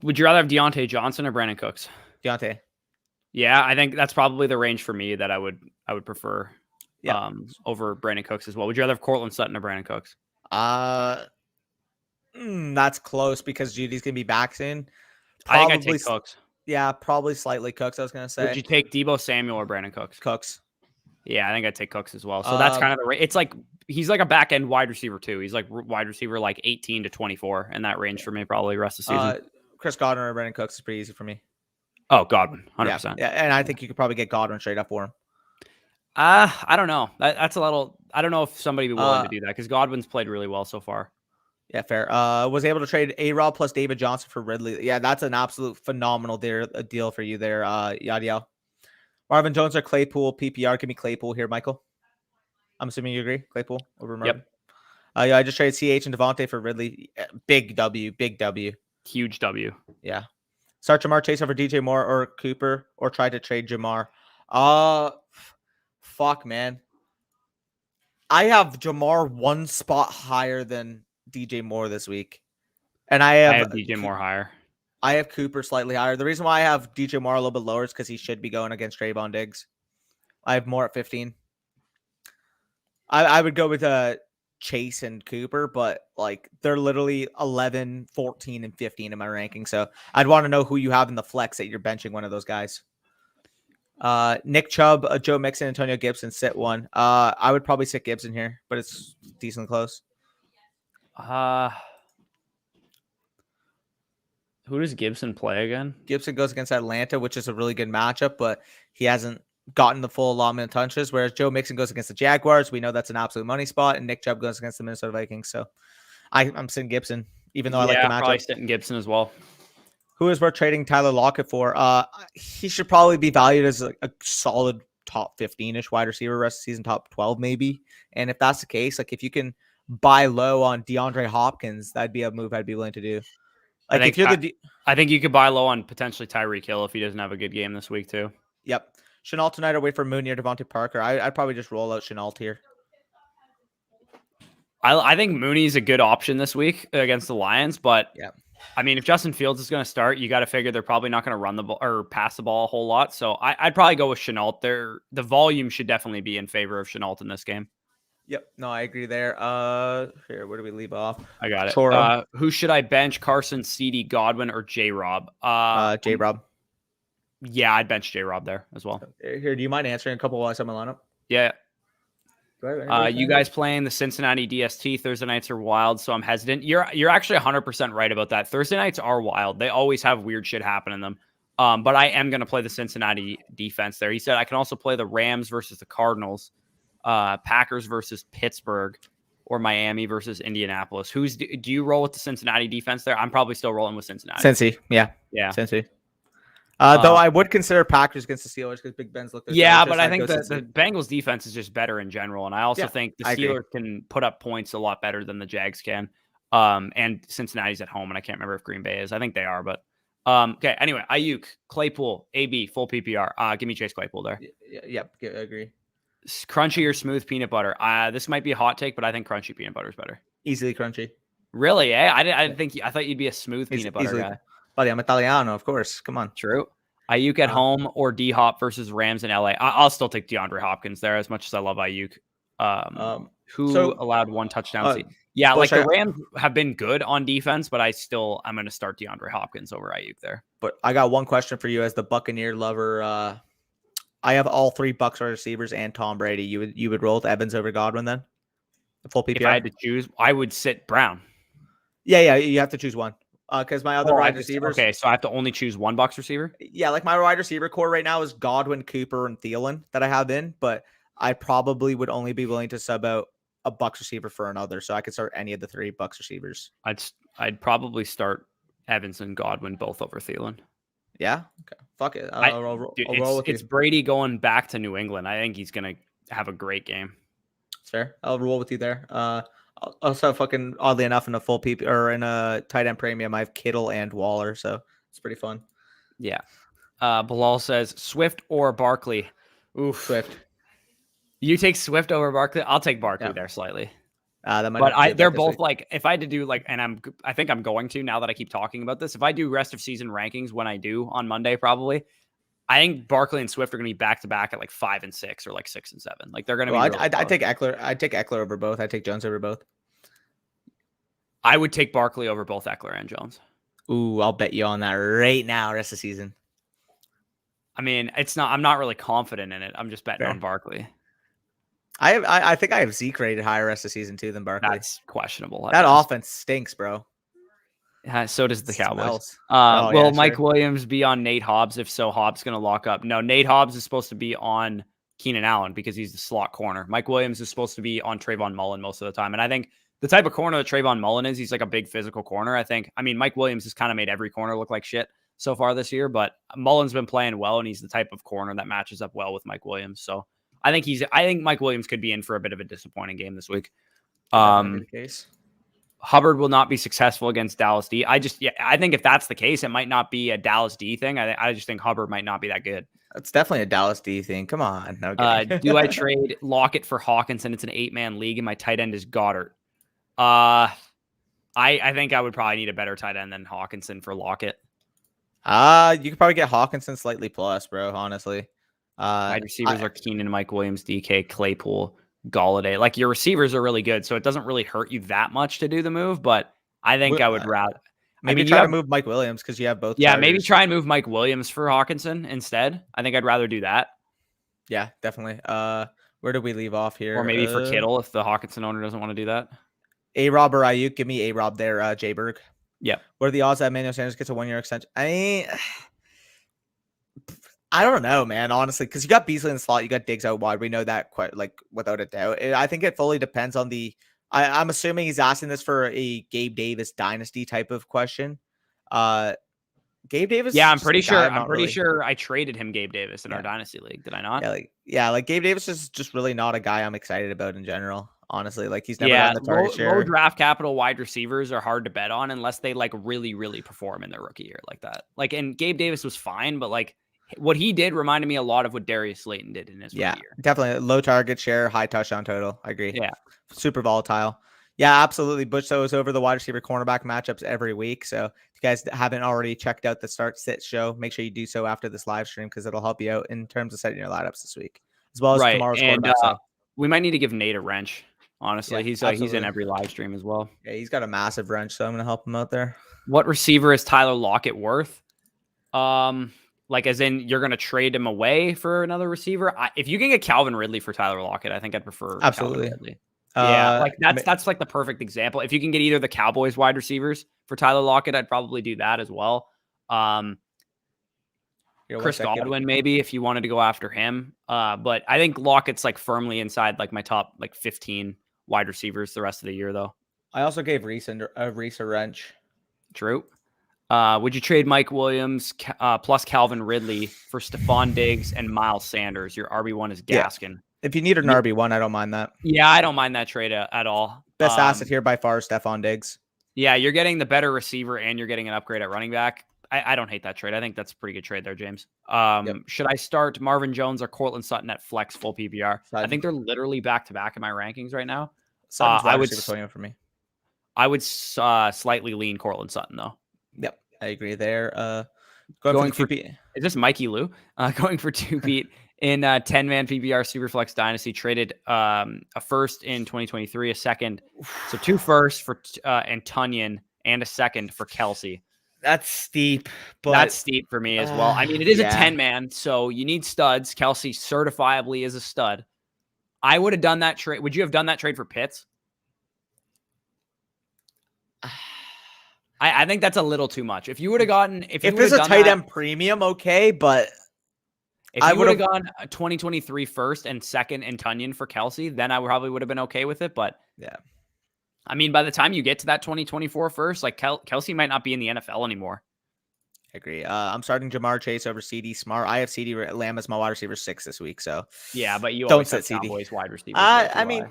would you rather have Deontay Johnson or Brandon Cooks? Deontay. Yeah, I think that's probably the range for me that I would prefer. Yeah. Over Brandon Cooks as well. Would you rather have Cortland Sutton or Brandon Cooks? That's close because Judy's gonna be back soon. Probably, I think I'd take Cooks. Yeah, probably slightly Cooks. I was gonna say. Would you take Deebo Samuel or Brandon Cooks? Cooks. Yeah, I think I'd take Cooks as well. So that's kind of the range. It's like he's like a back end wide receiver too. He's like wide receiver like 18 to 24 in that range for me probably the rest of the season. Chris Godwin or Brandon Cooks is pretty easy for me. Oh, Godwin, 100%. Yeah, and I think you could probably get Godwin straight up for him. I don't know. That's a little. I don't know if somebody would be willing to do that because Godwin's played really well so far. Yeah, fair. Was able to trade A-Rob plus David Johnson for Ridley. Yeah, that's an absolute phenomenal deal for you there, Yadiel. Marvin Jones or Claypool PPR? Give me Claypool here, Michael. I'm assuming you agree. Claypool over Marvin. Yep. Yeah, I just traded CH and Devontae for Ridley. Big W. Huge W. Yeah. Start Jamar Chase over DJ Moore or Cooper, or try to trade Jamar. Fuck, man. I have Jamar one spot higher than DJ Moore this week. And I have DJ Moore higher. I have Cooper slightly higher. The reason why I have DJ Moore a little bit lower is because he should be going against Trayvon Diggs. I have Moore at 15. I would go with Chase and Cooper, but like they're literally 11, 14, and 15 in my ranking. So I'd want to know who you have in the flex that you're benching one of those guys. Nick Chubb, Joe Mixon, Antonio Gibson, sit one. I would probably sit Gibson here, but it's decently close. Who does Gibson play again? Gibson goes against Atlanta, which is a really good matchup, but he hasn't gotten the full allotment of touches, whereas Joe Mixon goes against the Jaguars. We know that's an absolute money spot, and Nick Chubb goes against the Minnesota Vikings. So I'm sitting Gibson, even though I like the matchup. Probably sitting Gibson as well. Who is worth trading Tyler Lockett for? He should probably be valued as a solid top 15-ish wide receiver rest of the season, top 12 maybe. And if that's the case, like if you can buy low on DeAndre Hopkins, that'd be a move I'd be willing to do. Like I think you could buy low on potentially Tyreek Hill if he doesn't have a good game this week too. Yep. Chenault tonight or wait for Mooney or Devontae Parker. I'd probably just roll out Chenault here. I think Mooney's a good option this week against the Lions, but yeah. I mean, if Justin Fields is going to start, you got to figure they're probably not going to run the ball or pass the ball a whole lot. So I'd probably go with Chenault. The volume should definitely be in favor of Chenault in this game. Yep. No, I agree there. Here, where do we leave off? I got it. Who should I bench? Carson, CD, Godwin, or J-Rob? J-Rob. Yeah, I'd bench J-Rob there as well. Here, do you mind answering a couple while I set my lineup? Yeah. Go ahead, you guys playing the Cincinnati DST Thursday nights are wild, so I'm hesitant. You're actually 100% right about that. Thursday nights are wild. They always have weird shit happen in them. But I am going to play the Cincinnati defense there. He said I can also play the Rams versus the Cardinals, Packers versus Pittsburgh, or Miami versus Indianapolis. Do you roll with the Cincinnati defense there? I'm probably still rolling with Cincinnati. Cincy, yeah. Cincy. Though I would consider Packers against the Steelers because Big Ben's looked. Yeah, but I think the Bengals defense is just better in general, and I also think the Steelers can put up points a lot better than the Jags can. And Cincinnati's at home, and I can't remember if Green Bay is. I think they are, but okay. Anyway, Ayuk, Claypool, AB, full PPR. Give me Chase Claypool there. Yep, I agree. Crunchy or smooth peanut butter? This might be a hot take, but I think crunchy peanut butter is better. Easily crunchy. Really? I didn't think. I thought you'd be a smooth peanut butter guy. Buddy, I'm Italiano, of course. Come on. True. Ayuk at home or D-Hop versus Rams in LA? I'll still take DeAndre Hopkins there as much as I love Ayuk. Who allowed one touchdown? Yeah, like the Rams have been good on defense, but I'm going to start DeAndre Hopkins over Ayuk there. But I got one question for you as the Buccaneer lover. I have all 3 Bucs wide receivers and Tom Brady. You would roll with Evans over Godwin then? The full PPR? If I had to choose, I would sit Brown. Yeah, you have to choose one. Because my other wide receivers. Okay, so I have to only choose one Bucs receiver? Yeah, like my wide receiver core right now is Godwin, Cooper, and Thielen that I have in, but I probably would only be willing to sub out a Bucs receiver for another, so I could start any of the 3 Bucs receivers. I'd probably start Evans and Godwin both over Thielen. Yeah? Okay. Fuck it. I'll roll with it's Brady going back to New England. I think he's going to have a great game. That's fair. I'll roll with you there. Also, fucking oddly enough, in a full PP or in a tight end premium, I have Kittle and Waller, so it's pretty fun. Yeah. Bilal says Swift or Barkley. Oof. Swift. You take Swift over Barkley. I'll take Barkley there slightly. They're both like, if I had to do like, and I think I'm going to now that I keep talking about this. If I do rest of season rankings when I do on Monday, probably. I think Barkley and Swift are going to be back to back at like 5 and 6 or like 6 and 7. Like they're going to be. I take Eckler. I take Eckler over both. I take Jones over both. I would take Barkley over both Eckler and Jones. Ooh, I'll bet you on that right now. Rest of the season. I mean, I'm not really confident in it. I'm just betting on Barkley. I think I have Zeke rated higher rest of the season too than Barkley. That's questionable. That offense stinks, bro. So does the Cowboys. Will Mike Williams be on Nate Hobbs? If so, Hobbs going to lock up. No, Nate Hobbs is supposed to be on Keenan Allen because he's the slot corner. Mike Williams is supposed to be on Trayvon Mullen most of the time. And I think the type of corner that Trayvon Mullen is, he's like a big physical corner. Mike Williams has kind of made every corner look like shit so far this year, but Mullen's been playing well, and he's the type of corner that matches up well with Mike Williams. So I think Mike Williams could be in for a bit of a disappointing game this week. Hubbard will not be successful against Dallas D. I think if that's the case, it might not be a Dallas D thing. I just think Hubbard might not be that good. It's definitely a Dallas D thing. Come on. Do I trade Lockett for Hawkinson? It's an 8-man league, and my tight end is Goddard. I think I would probably need a better tight end than Hawkinson for Lockett. You could probably get Hawkinson slightly plus, bro, honestly. Wide receivers are Keenan, Mike Williams, DK, Claypool, Galladay. Like, your receivers are really good, so it doesn't really hurt you that much to do the move, but I think I would rather maybe try to move Mike Williams because you have both. Yeah, maybe try and move Mike Williams for Hawkinson instead. I think I'd rather do that. Yeah, definitely. Where do we leave off here? Or maybe for Kittle if the Hawkinson owner doesn't want to do that. A-Rob or Ayuk? Give me A-Rob there, J-Berg. Yeah. What are the odds that Emmanuel Sanders gets a 1-year extension? I don't know, man, honestly, because you got Beasley in the slot, you got Diggs out wide. We know that quite without a doubt. I think it fully depends on I'm assuming he's asking this for a Gabe Davis dynasty type of question. Gabe Davis. Yeah, I'm pretty sure I traded him Gabe Davis in our dynasty league. Did I not? Yeah, Gabe Davis is just really not a guy I'm excited about in general. Honestly, he's never on the target share. Low draft capital wide receivers are hard to bet on unless they really, really perform in their rookie year like that. And Gabe Davis was fine, but what he did reminded me a lot of what Darius Slayton did in his rookie year. Definitely low target share, high touchdown total. I agree. Yeah, super volatile. Yeah, absolutely. Butch goes over the wide receiver cornerback matchups every week. So if you guys haven't already checked out the Start Sit show, make sure you do so after this live stream because it'll help you out in terms of setting your lineups this week, as well as tomorrow's quarterback. We might need to give Nate a wrench. Honestly, he's in every live stream as well. Yeah, he's got a massive wrench, so I'm going to help him out there. What receiver is Tyler Lockett worth? Like, as in, you're going to trade him away for another receiver? If you can get Calvin Ridley for Tyler Lockett, I think I'd prefer Calvin Absolutely. Ridley. Yeah, like that's like the perfect example. If you can get either the Cowboys wide receivers for Tyler Lockett, I'd probably do that as well. Chris Godwin, maybe, if you wanted to go after him. But I think Lockett's like firmly inside like my top like 15 wide receivers the rest of the year, though. I also gave Reese a wrench. True. Would you trade Mike Williams plus Calvin Ridley for Stephon Diggs and Miles Sanders? Your RB1 is Gaskin. Yeah. If you need an RB1, I don't mind that. Yeah, I don't mind that trade at all. Best asset here by far is Stephon Diggs. Yeah, you're getting the better receiver and you're getting an upgrade at running back. I don't hate that trade. I think that's a pretty good trade there, James. Should I start Marvin Jones or Cortland Sutton at flex full PPR? I think they're literally back-to-back in my rankings right now. I would for me. I would slightly lean Cortland Sutton, though. Yep, I agree there. Going for is this Mikey Lou? Going for 2 Pete in 10-man PPR Superflex Dynasty, traded a first in 2023, a second, so 2 firsts for Antonyan and a second for Kelsey. That's steep, but that's steep for me as well. I mean, it is a 10-man, so you need studs. Kelsey certifiably is a stud. I would have done that trade. Would you have done that trade for Pitts? I think that's a little too much. If you would have gotten, if there's a tight end premium, okay, but if you would have gone a 2023 first and second and Tunyon for Kelsey, then I probably would have been okay with it. But yeah, I mean, by the time you get to that 2024 first, like Kelsey might not be in the NFL anymore. I agree. I'm starting Jamar Chase over CD Smart. I have CD Lamb as my wide receiver 6 this week, so yeah, but you don't set CD Cowboys wide receiver. I mean.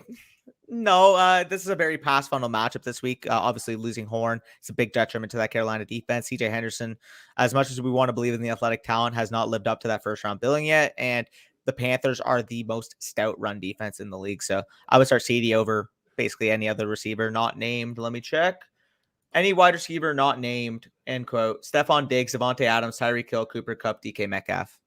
No, this is a very pass funnel matchup this week. Obviously, losing Horn, it's a big detriment to that Carolina defense. CJ Henderson, as much as we want to believe in the athletic talent, has not lived up to that first round billing yet. And the Panthers are the most stout run defense in the league. So I would start CD over basically any other receiver not named. Let me check. Any wide receiver not named, end quote. Stephon Diggs, Devontae Adams, Tyreek Hill, Cooper Kupp, DK Metcalf.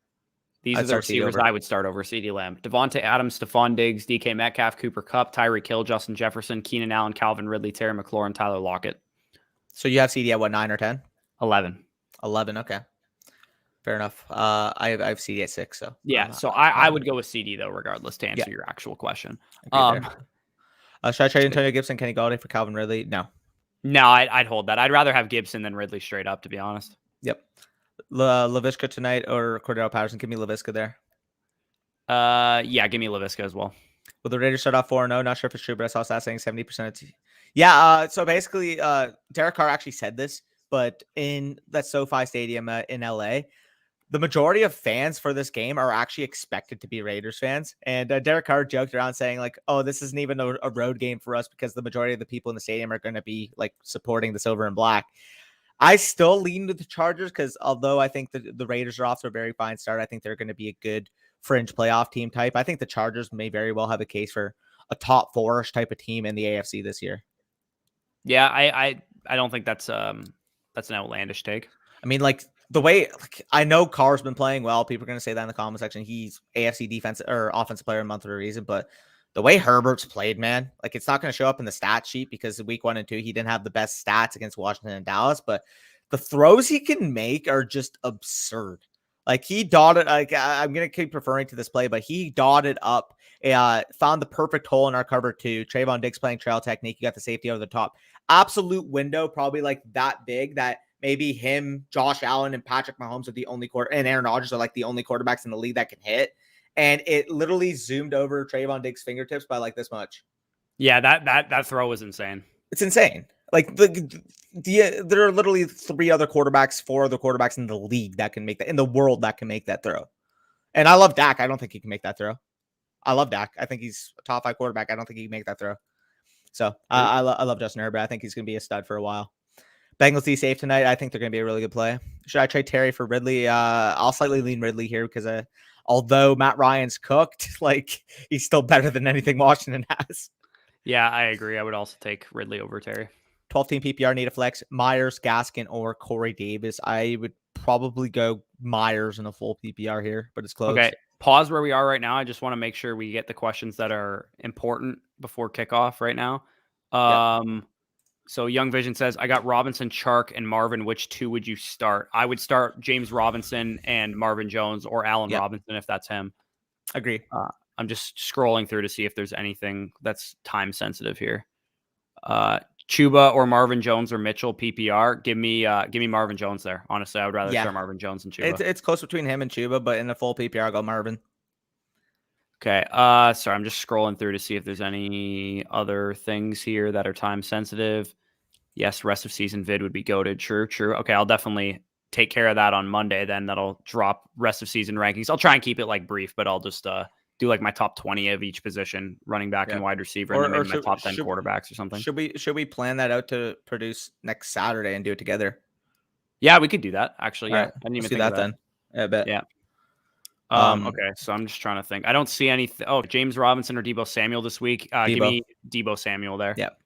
These are the receivers I would start over CeeDee Lamb. Devontae Adams, Stephon Diggs, DK Metcalf, Cooper Kupp, Tyreek Hill, Justin Jefferson, Keenan Allen, Calvin Ridley, Terry McLaurin, Tyler Lockett. So you have CD at what, 9 or 10? 11. 11, okay. Fair enough. I have CD at 6. So yeah, so I would go with CD, though, regardless, to answer your actual question. Should I trade Antonio Gibson, Kenny Golladay for Calvin Ridley? No. No, I'd hold that. I'd rather have Gibson than Ridley straight up, to be honest. Yep. LaVisca tonight or Cordell Patterson? Give me LaVisca there. Yeah, give me LaVisca as well. Will the Raiders start off 4-0? Not sure if it's true, but I saw stats saying 70%. Yeah, so basically, Derek Carr actually said this, but in that SoFi Stadium in LA, the majority of fans for this game are actually expected to be Raiders fans. And Derek Carr joked around saying like, oh, this isn't even a road game for us because the majority of the people in the stadium are going to be like supporting the silver and black. I still lean to the Chargers because although I think the Raiders are off to a very fine start, I think they're going to be a good fringe playoff team type. I think the Chargers may very well have a case for a top 4-ish type of team in the AFC this year. Yeah, I don't think that's an outlandish take. I mean, like the way I know Carr's been playing well. People are going to say that in the comment section. He's AFC defense or offensive player of the month for a reason, but the way Herbert's played, man, like it's not going to show up in the stat sheet because week 1 and 2, he didn't have the best stats against Washington and Dallas, but the throws he can make are just absurd. Like he dotted, like I'm going to keep referring to this play, but he dotted up, found the perfect hole in our cover 2. Trayvon Diggs playing trail technique. You got the safety over the top. Absolute window, probably like that big that maybe him, Josh Allen, and Patrick Mahomes are the only and Aaron Rodgers are like the only quarterbacks in the league that can hit. And it literally zoomed over Trayvon Diggs' fingertips by like this much. Yeah, that throw was insane. It's insane. Like there are literally 4 other quarterbacks in the league that can make that, in the world that can make that throw. And I love Dak. I don't think he can make that throw. I love Dak. I think he's a top 5 quarterback. I don't think he can make that throw. So I love Justin Herbert. I think he's going to be a stud for a while. Bengals D safe tonight. I think they're going to be a really good play. Should I trade Terry for Ridley? I'll slightly lean Ridley here because although Matt Ryan's cooked, like he's still better than anything Washington has. Yeah, I agree. I would also take Ridley over Terry. 12-team PPR, need a flex. Myers, Gaskin, or Corey Davis. I would probably go Myers in a full PPR here, but it's close. Okay, pause where we are right now. I just want to make sure we get the questions that are important before kickoff right now. So Young Vision says, I got Robinson, Chark, and Marvin. Which two would you start? I would start James Robinson and Marvin Jones, or Allen Robinson if that's him. Agree. I'm just scrolling through to see if there's anything that's time sensitive here. Chuba or Marvin Jones or Mitchell PPR. Give me Marvin Jones there. Honestly, I would rather start Marvin Jones than Chuba. It's close between him and Chuba, but in a full PPR, I'll go Marvin. Okay. Sorry, I'm just scrolling through to see if there's any other things here that are time sensitive. Yes, rest of season vid would be goated. True. Okay, I'll definitely take care of that on Monday. Then that'll drop rest of season rankings. I'll try and keep it like brief, but I'll just do like my top 20 of each position, running back and wide receiver, and then maybe my top 10 quarterbacks or something. Should we plan that out to produce next Saturday and do it together? Yeah, we could do that actually. Yeah, right. I didn't even think of that. Then. Yeah, I bet. Yeah. Okay, so I'm just trying to think. I don't see anything. Oh, James Robinson or Deebo Samuel this week. Give me Deebo Samuel there. Yep.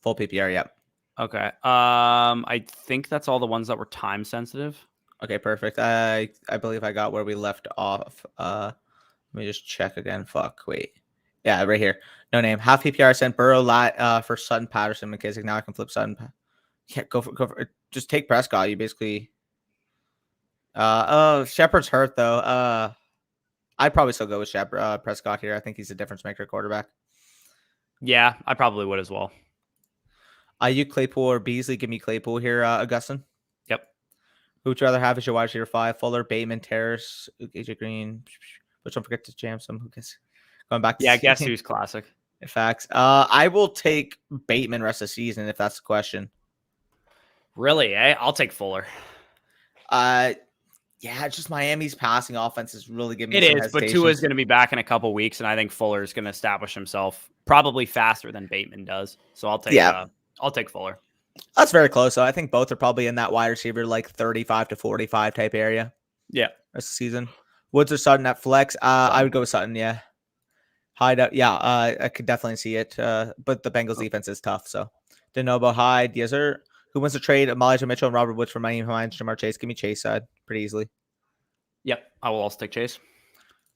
Full PPR. Yep. Okay. I think that's all the ones that were time sensitive. Okay, perfect. I believe I got where we left off. Let me just check again. Fuck. Wait. Yeah, right here. No name. Half PPR sent Burrow for Sutton, Patterson, McKissick. Now I can flip Sutton. Yeah, go for it. Just take Prescott. You basically. Shepard's hurt though. I'd probably still go with Prescott here. I think he's a difference maker quarterback. Yeah, I probably would as well. You Claypool or Beasley? Give me Claypool here, Augustin. Yep. Who would you rather have as your wide receiver 5? Fuller, Bateman, Terrace, AJ Green. But don't forget to jam some. Who gets going back? Yeah, guess who's classic. Facts. I will take Bateman rest of the season if that's the question. Really? I'll take Fuller. Yeah, it's just Miami's passing offense is really giving me some hesitation. But Tua is going to be back in a couple weeks, and I think Fuller is going to establish himself probably faster than Bateman does. So I'll take Fuller. That's very close. So I think both are probably in that wide receiver like 35 to 45 type area. Yeah, rest of the season. Woods or Sutton at flex? I would go with Sutton. Yeah, Hyde up. Yeah, I could definitely see it. But the Bengals defense is tough. So DeNovo, Hyde, yes sir. Who wants to trade Elijah Mitchell and Robert Woods for Miami Hines, Jamar Chase? Give me Chase side pretty easily. Yep, I will also take Chase.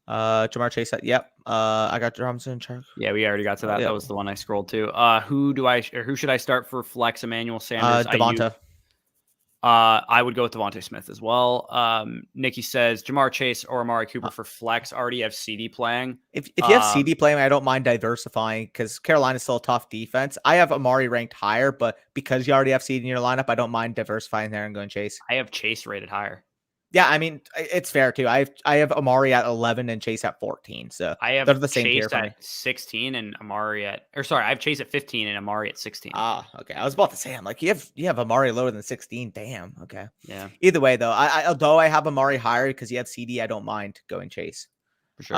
Jamar Chase side. Yep. I got Robinson. Chark. Yeah, we already got to that. That was the one I scrolled to. Who should I start for flex? Emmanuel Sanders. Devonta. I would go with Devontae Smith as well. Nikki says Jamar Chase or Amari Cooper for flex. Already have CD playing. If you have CD playing, I don't mind diversifying because Carolina's still a tough defense. I have Amari ranked higher, but because you already have CD in your lineup, I don't mind diversifying there and going Chase. I have Chase rated higher. Yeah, I mean it's fair too. I have Amari at 11 and Chase at 14. So I have they're the same Chase tier for me. At 16 and Amari I have Chase at 15 and Amari at 16. Okay. I was about to say, I'm like, you have Amari lower than 16. Damn. Okay. Yeah. Either way though, although I have Amari higher because you have CD, I don't mind going Chase. For sure.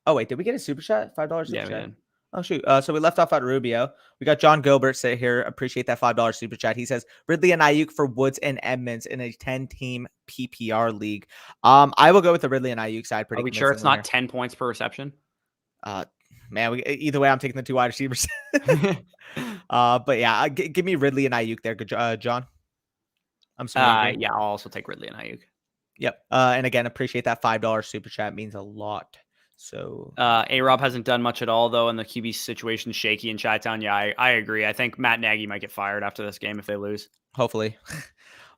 Oh wait, did we get a super chat? $5 super chat? We did. Oh shoot. So we left off at Rubio. We got John Gilbert sit here. Appreciate that $5 super chat. He says Ridley and Ayuk for Woods and Edmonds in a 10-team PPR league. I will go with the Ridley and Ayuk side. Are we sure it's not 10 points per reception? Man, either way, I'm taking the 2 wide receivers. But yeah, give me Ridley and Ayuk there. Good, John. I'm sorry. Yeah, I'll also take Ridley and Ayuk. Yep. And again, appreciate that $5 super chat. It means a lot. So A-Rob hasn't done much at all though, and the QB situation is shaky in Chi-Town. Yeah, I agree. I think Matt Nagy might get fired after this game if they lose. Hopefully.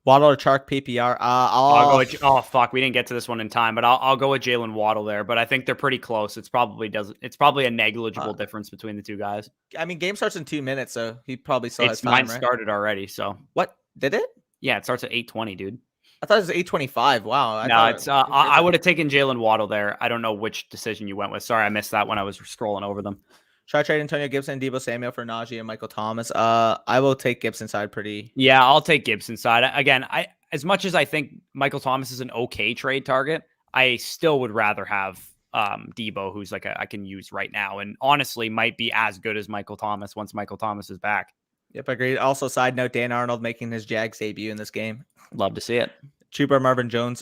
Waddle or Chark PPR. I'll go with, oh fuck, we didn't get to this one in time, but I'll go with Jalen Waddle there. But I think they're pretty close. It's probably a negligible difference between the two guys. I mean, game starts in 2 minutes, so he probably still has time. Mine started already. So what did it? Yeah, it starts at 8:20, dude. I thought it was 8:25. Wow. I would have taken Jalen Waddle there. I don't know which decision you went with. Sorry, I missed that when I was scrolling over them. Should I trade Antonio Gibson and Deebo Samuel for Najee and Michael Thomas? I will take Gibson side pretty. Yeah, I'll take Gibson side. Again, as much as I think Michael Thomas is an okay trade target, I still would rather have Deebo, who's like I can use right now, and honestly might be as good as Michael Thomas once Michael Thomas is back. Yep, agreed. Also, side note, Dan Arnold making his Jags debut in this game. Love to see it. Chuba, Marvin Jones,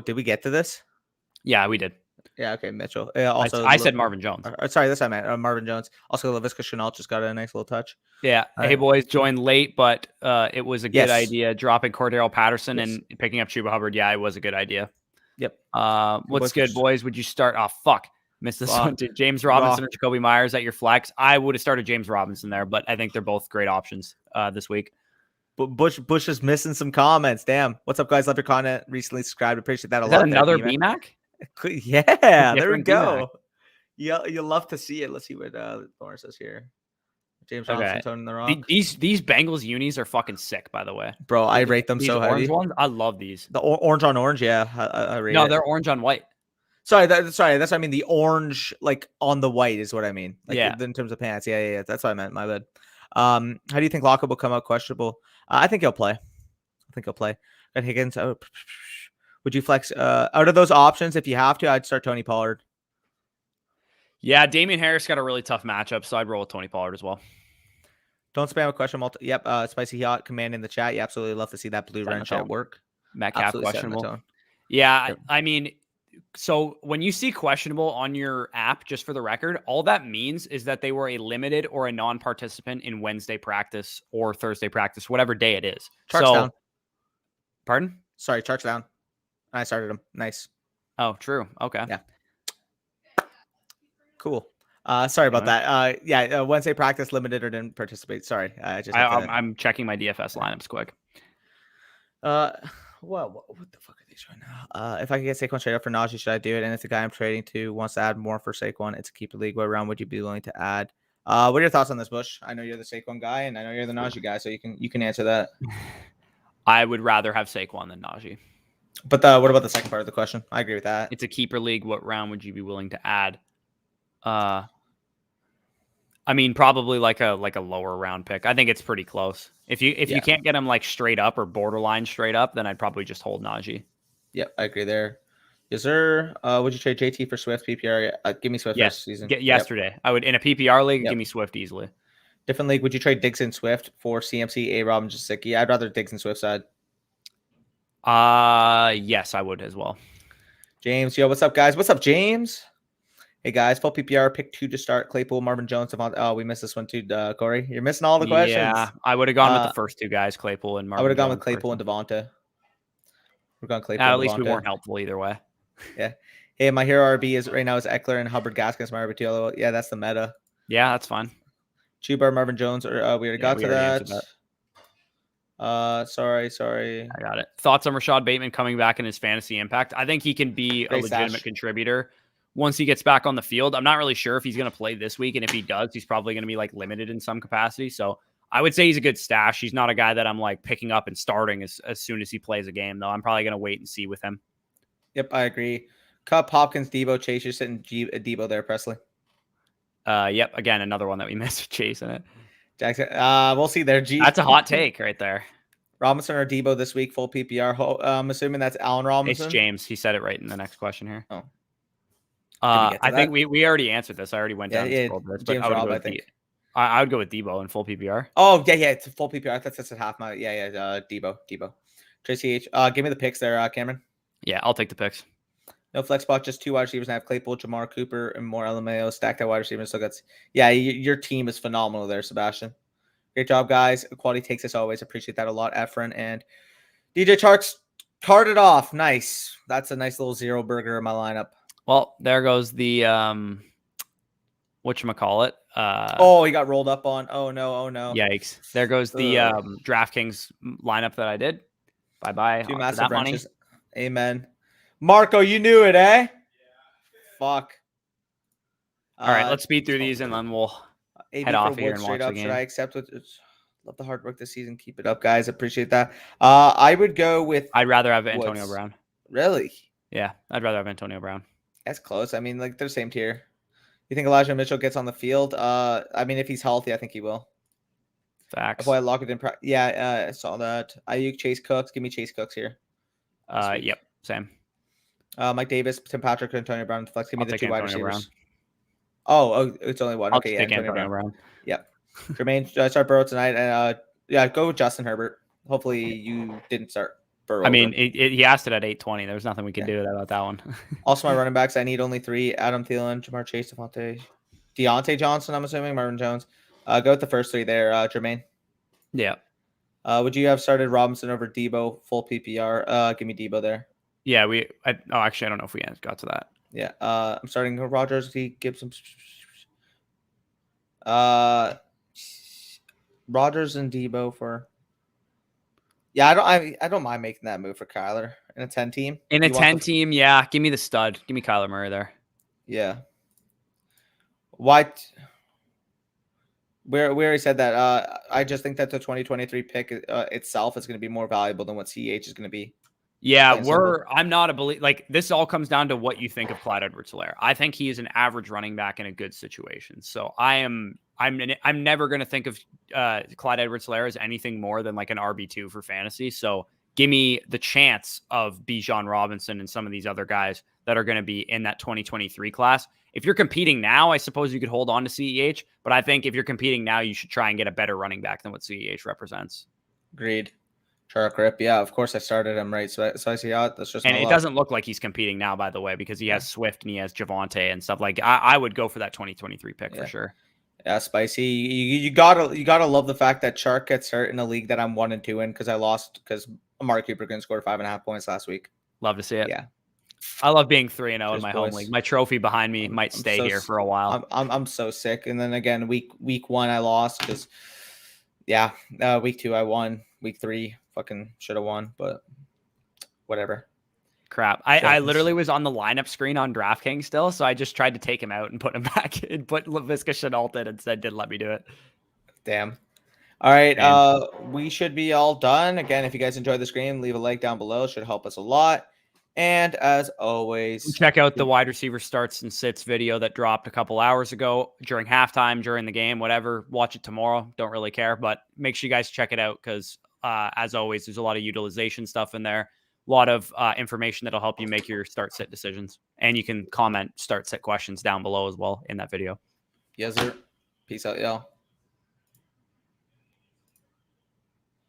did we get to this? Yeah, we did. Yeah, okay, Mitchell. Also, I said Marvin Jones. Sorry, this I meant Marvin Jones. Also, LaVisca Chenault just got a nice little touch. Yeah. Hey, boys, joined late, but it was a good idea. Dropping Cordero Patterson and picking up Chuba Hubbard. Yeah, it was a good idea. Yep. What's good, boys? Would you start? Oh, fuck. Missed this one too. James Robinson or Jacoby Myers at your flex. I would have started James Robinson there, but I think they're both great options this week. Bush is missing some comments. Damn. What's up, guys? Love your content. Recently subscribed. Appreciate that a lot. Is that another BMAC? Yeah, there we go. Yeah, you'll love to see it. Let's see what Lawrence says here. James Robinson, Tony the Rock. These Bengals unis are fucking sick, by the way. Bro, I rate them so heavy. Orange ones, I love these. The orange on orange, yeah. I rate No, they're orange on white. Sorry, that's what I mean. The orange, like on the white, is what I mean. Like, in terms of pants. Yeah. That's what I meant. My bad. How do you think Lockup will come out questionable? I think he'll play. Got Higgins. Would you flex out of those options? If you have to, I'd start Tony Pollard. Yeah, Damian Harris got a really tough matchup, so I'd roll with Tony Pollard as well. Don't spam a question. Yep, Spicy Hot command in the chat. You absolutely love to see that blue wrench at work. Metcalf questionable. Yeah, I mean, so when you see questionable on your app, just for the record, all that means is that they were a limited or a non-participant in Wednesday practice or Thursday practice, whatever day it is. Chark's down. Pardon? Sorry, Chark's down. I started him. Nice. Oh, true. Okay. Yeah. Cool. Sorry about that. Wednesday practice limited or didn't participate. Sorry. I'm checking my DFS lineups quick. What the fuck are these right now? If I could get Saquon straight up for Najee, should I do it? And if the guy I'm trading to wants to add more for Saquon, it's a keeper league. What round would you be willing to add? What are your thoughts on this, Bush? I know you're the Saquon guy, and I know you're the Najee guy, so you can answer that. I would rather have Saquon than Najee. But what about the second part of the question? I agree with that. It's a keeper league. What round would you be willing to add? I mean, probably like a lower round pick. I think it's pretty close. If you can't get him like straight up or borderline straight up, then I'd probably just hold Najee. Yep, I agree there. Yes, sir. Would you trade JT for Swift PPR? Give me Swift this season. Yesterday, I would in a PPR league. Give me Swift easily. Different league. Would you trade Diggs and Swift for CMC, A-Rob, and Jasicki? I'd rather Diggs and Swift side. Yes, I would as well. James, yo, what's up, guys? What's up, James? Hey, guys, full PPR, pick 2 to start. Claypool, Marvin Jones, Devontae. Oh, we missed this one too, Corey. You're missing all the questions. Yeah, I would have gone with the first 2 guys, Claypool and Marvin. I would have gone with Claypool and Devontae. We're going Claypool. At least we weren't helpful either way. Yeah. Hey, my hero RB is right now is Eckler and Hubbard Gaskins. My RB2. Yeah, that's the meta. Yeah, that's fine. Chubar, Marvin Jones, or we already got to that. Sorry. I got it. Thoughts on Rashad Bateman coming back in his fantasy impact? I think he can be a legitimate contributor once he gets back on the field. I'm not really sure if he's going to play this week, and if he does, he's probably going to be like limited in some capacity. So I would say he's a good stash. He's not a guy that I'm like picking up and starting as soon as he plays a game, though. I'm probably going to wait and see with him. Yep, I agree. Cup, Hopkins, Debo, Chase. You're sitting Debo there, Presley. Yep. Again, another one that we missed with Chase in it. Jackson. We'll see there. That's a hot take right there. Robinson or Debo this week, full PPR. I'm assuming that's Allen Robinson. It's James. He said it right in the next question here. Oh. I think we already answered this. I already went down James Rob, I think. I would go with Debo in full PPR. Oh, yeah, it's a full PPR. I thought that's a half mile. Yeah, Debo. Tracy H. Give me the picks there, Cameron. Yeah, I'll take the picks. No flex spot, just 2 wide receivers. And I have Claypool, Jamar Cooper, and more LMAO. Stacked out wide receivers. So your team is phenomenal there, Sebastian. Great job, guys. Quality takes as always. Appreciate that a lot, Efren. And DJ Charks carded off. Nice. That's a nice little 0 burger in my lineup. Well, there goes the whatchamacallit. He got rolled up on. Oh no. Yikes. There goes the DraftKings lineup that I did. Bye-bye. 2 massive wrenches. Amen. Marco, you knew it, eh? Yeah. Fuck. All right, let's speed through these and then we'll head off here and watch the game. Should I accept it? Love the hard work this season. Keep it up, guys. Appreciate that. I would go with... I'd rather have Antonio Brown. Really? Yeah, I'd rather have Antonio Brown. That's close. I mean, like, they're the same tier. You think Elijah Mitchell gets on the field? I mean, if he's healthy, I think he will. Facts. Boy, I lock it in. I saw that. Ayuk, Chase Cooks. Give me Chase Cooks here. Yep, same. Mike Davis, Tim Patrick, Antonio Brown. Flex. Give me the 2 wide receivers. Brown. Oh, it's only one. Okay, Antonio Brown. Yep. Jermaine, start Burrow tonight, and go with Justin Herbert. Hopefully, you didn't start Burrow. I mean, he asked it at 8:20. There was nothing we could do about that one. Also, my running backs, I need only 3: Adam Thielen, Jamar Chase, Deontay Johnson. I'm assuming Marvin Jones. Go with the first 3 there, Jermaine. Yeah. Would you have started Robinson over Debo full PPR? Give me Debo there. Yeah, actually, I don't know if we got to that. Yeah. I'm starting Rogers, Gibson. Rogers and Debo for. Yeah, I don't mind making that move for Kyler in a 10 team. In a 10 team, yeah. Give me the stud. Give me Kyler Murray there. Yeah. Why? We already said that. I just think that the 2023 pick itself is going to be more valuable than what CEH is going to be. Yeah, I'm not a believer. Like, this all comes down to what you think of Clyde Edwards-Helaire. I think he is an average running back in a good situation. So I'm never going to think of Clyde Edwards-Helaire as anything more than like an RB2 for fantasy. So give me the chance of Bijan Robinson and some of these other guys that are going to be in that 2023 class. If you're competing now, I suppose you could hold on to CEH, but I think if you're competing now, you should try and get a better running back than what CEH represents. Agreed. Shark Rip, yeah, of course I started him right, so I see how that's just. And it doesn't look like he's competing now, by the way, because he has Swift and he has Javonte and stuff. Like, I would go for that 2023 pick for sure. Yeah, spicy. You gotta love the fact that Chark gets hurt in a league that I'm 1-2 in because I lost because Amari Cooper scored 5.5 points last week. Love to see it. Yeah, I love being 3-0 in my home league. My trophy behind me might stay here for a while. I'm so sick. And then again, week 1 I lost because week 2 I won. Week 3 fucking should have won, but whatever. Crap. I literally was on the lineup screen on DraftKings still, so I just tried to take him out and put him back in, put Laviska Shenault in instead, didn't let me do it. Damn. All right. We should be all done. Again, if you guys enjoyed this game, leave a like down below. It should help us a lot. And as always, check out the wide receiver starts and sits video that dropped a couple hours ago during halftime, during the game, whatever. Watch it tomorrow. Don't really care, but make sure you guys check it out because as always, there's a lot of utilization stuff in there. A lot of information that'll help you make your start sit decisions. And you can comment start sit questions down below as well in that video. Yes, sir. Peace out, y'all.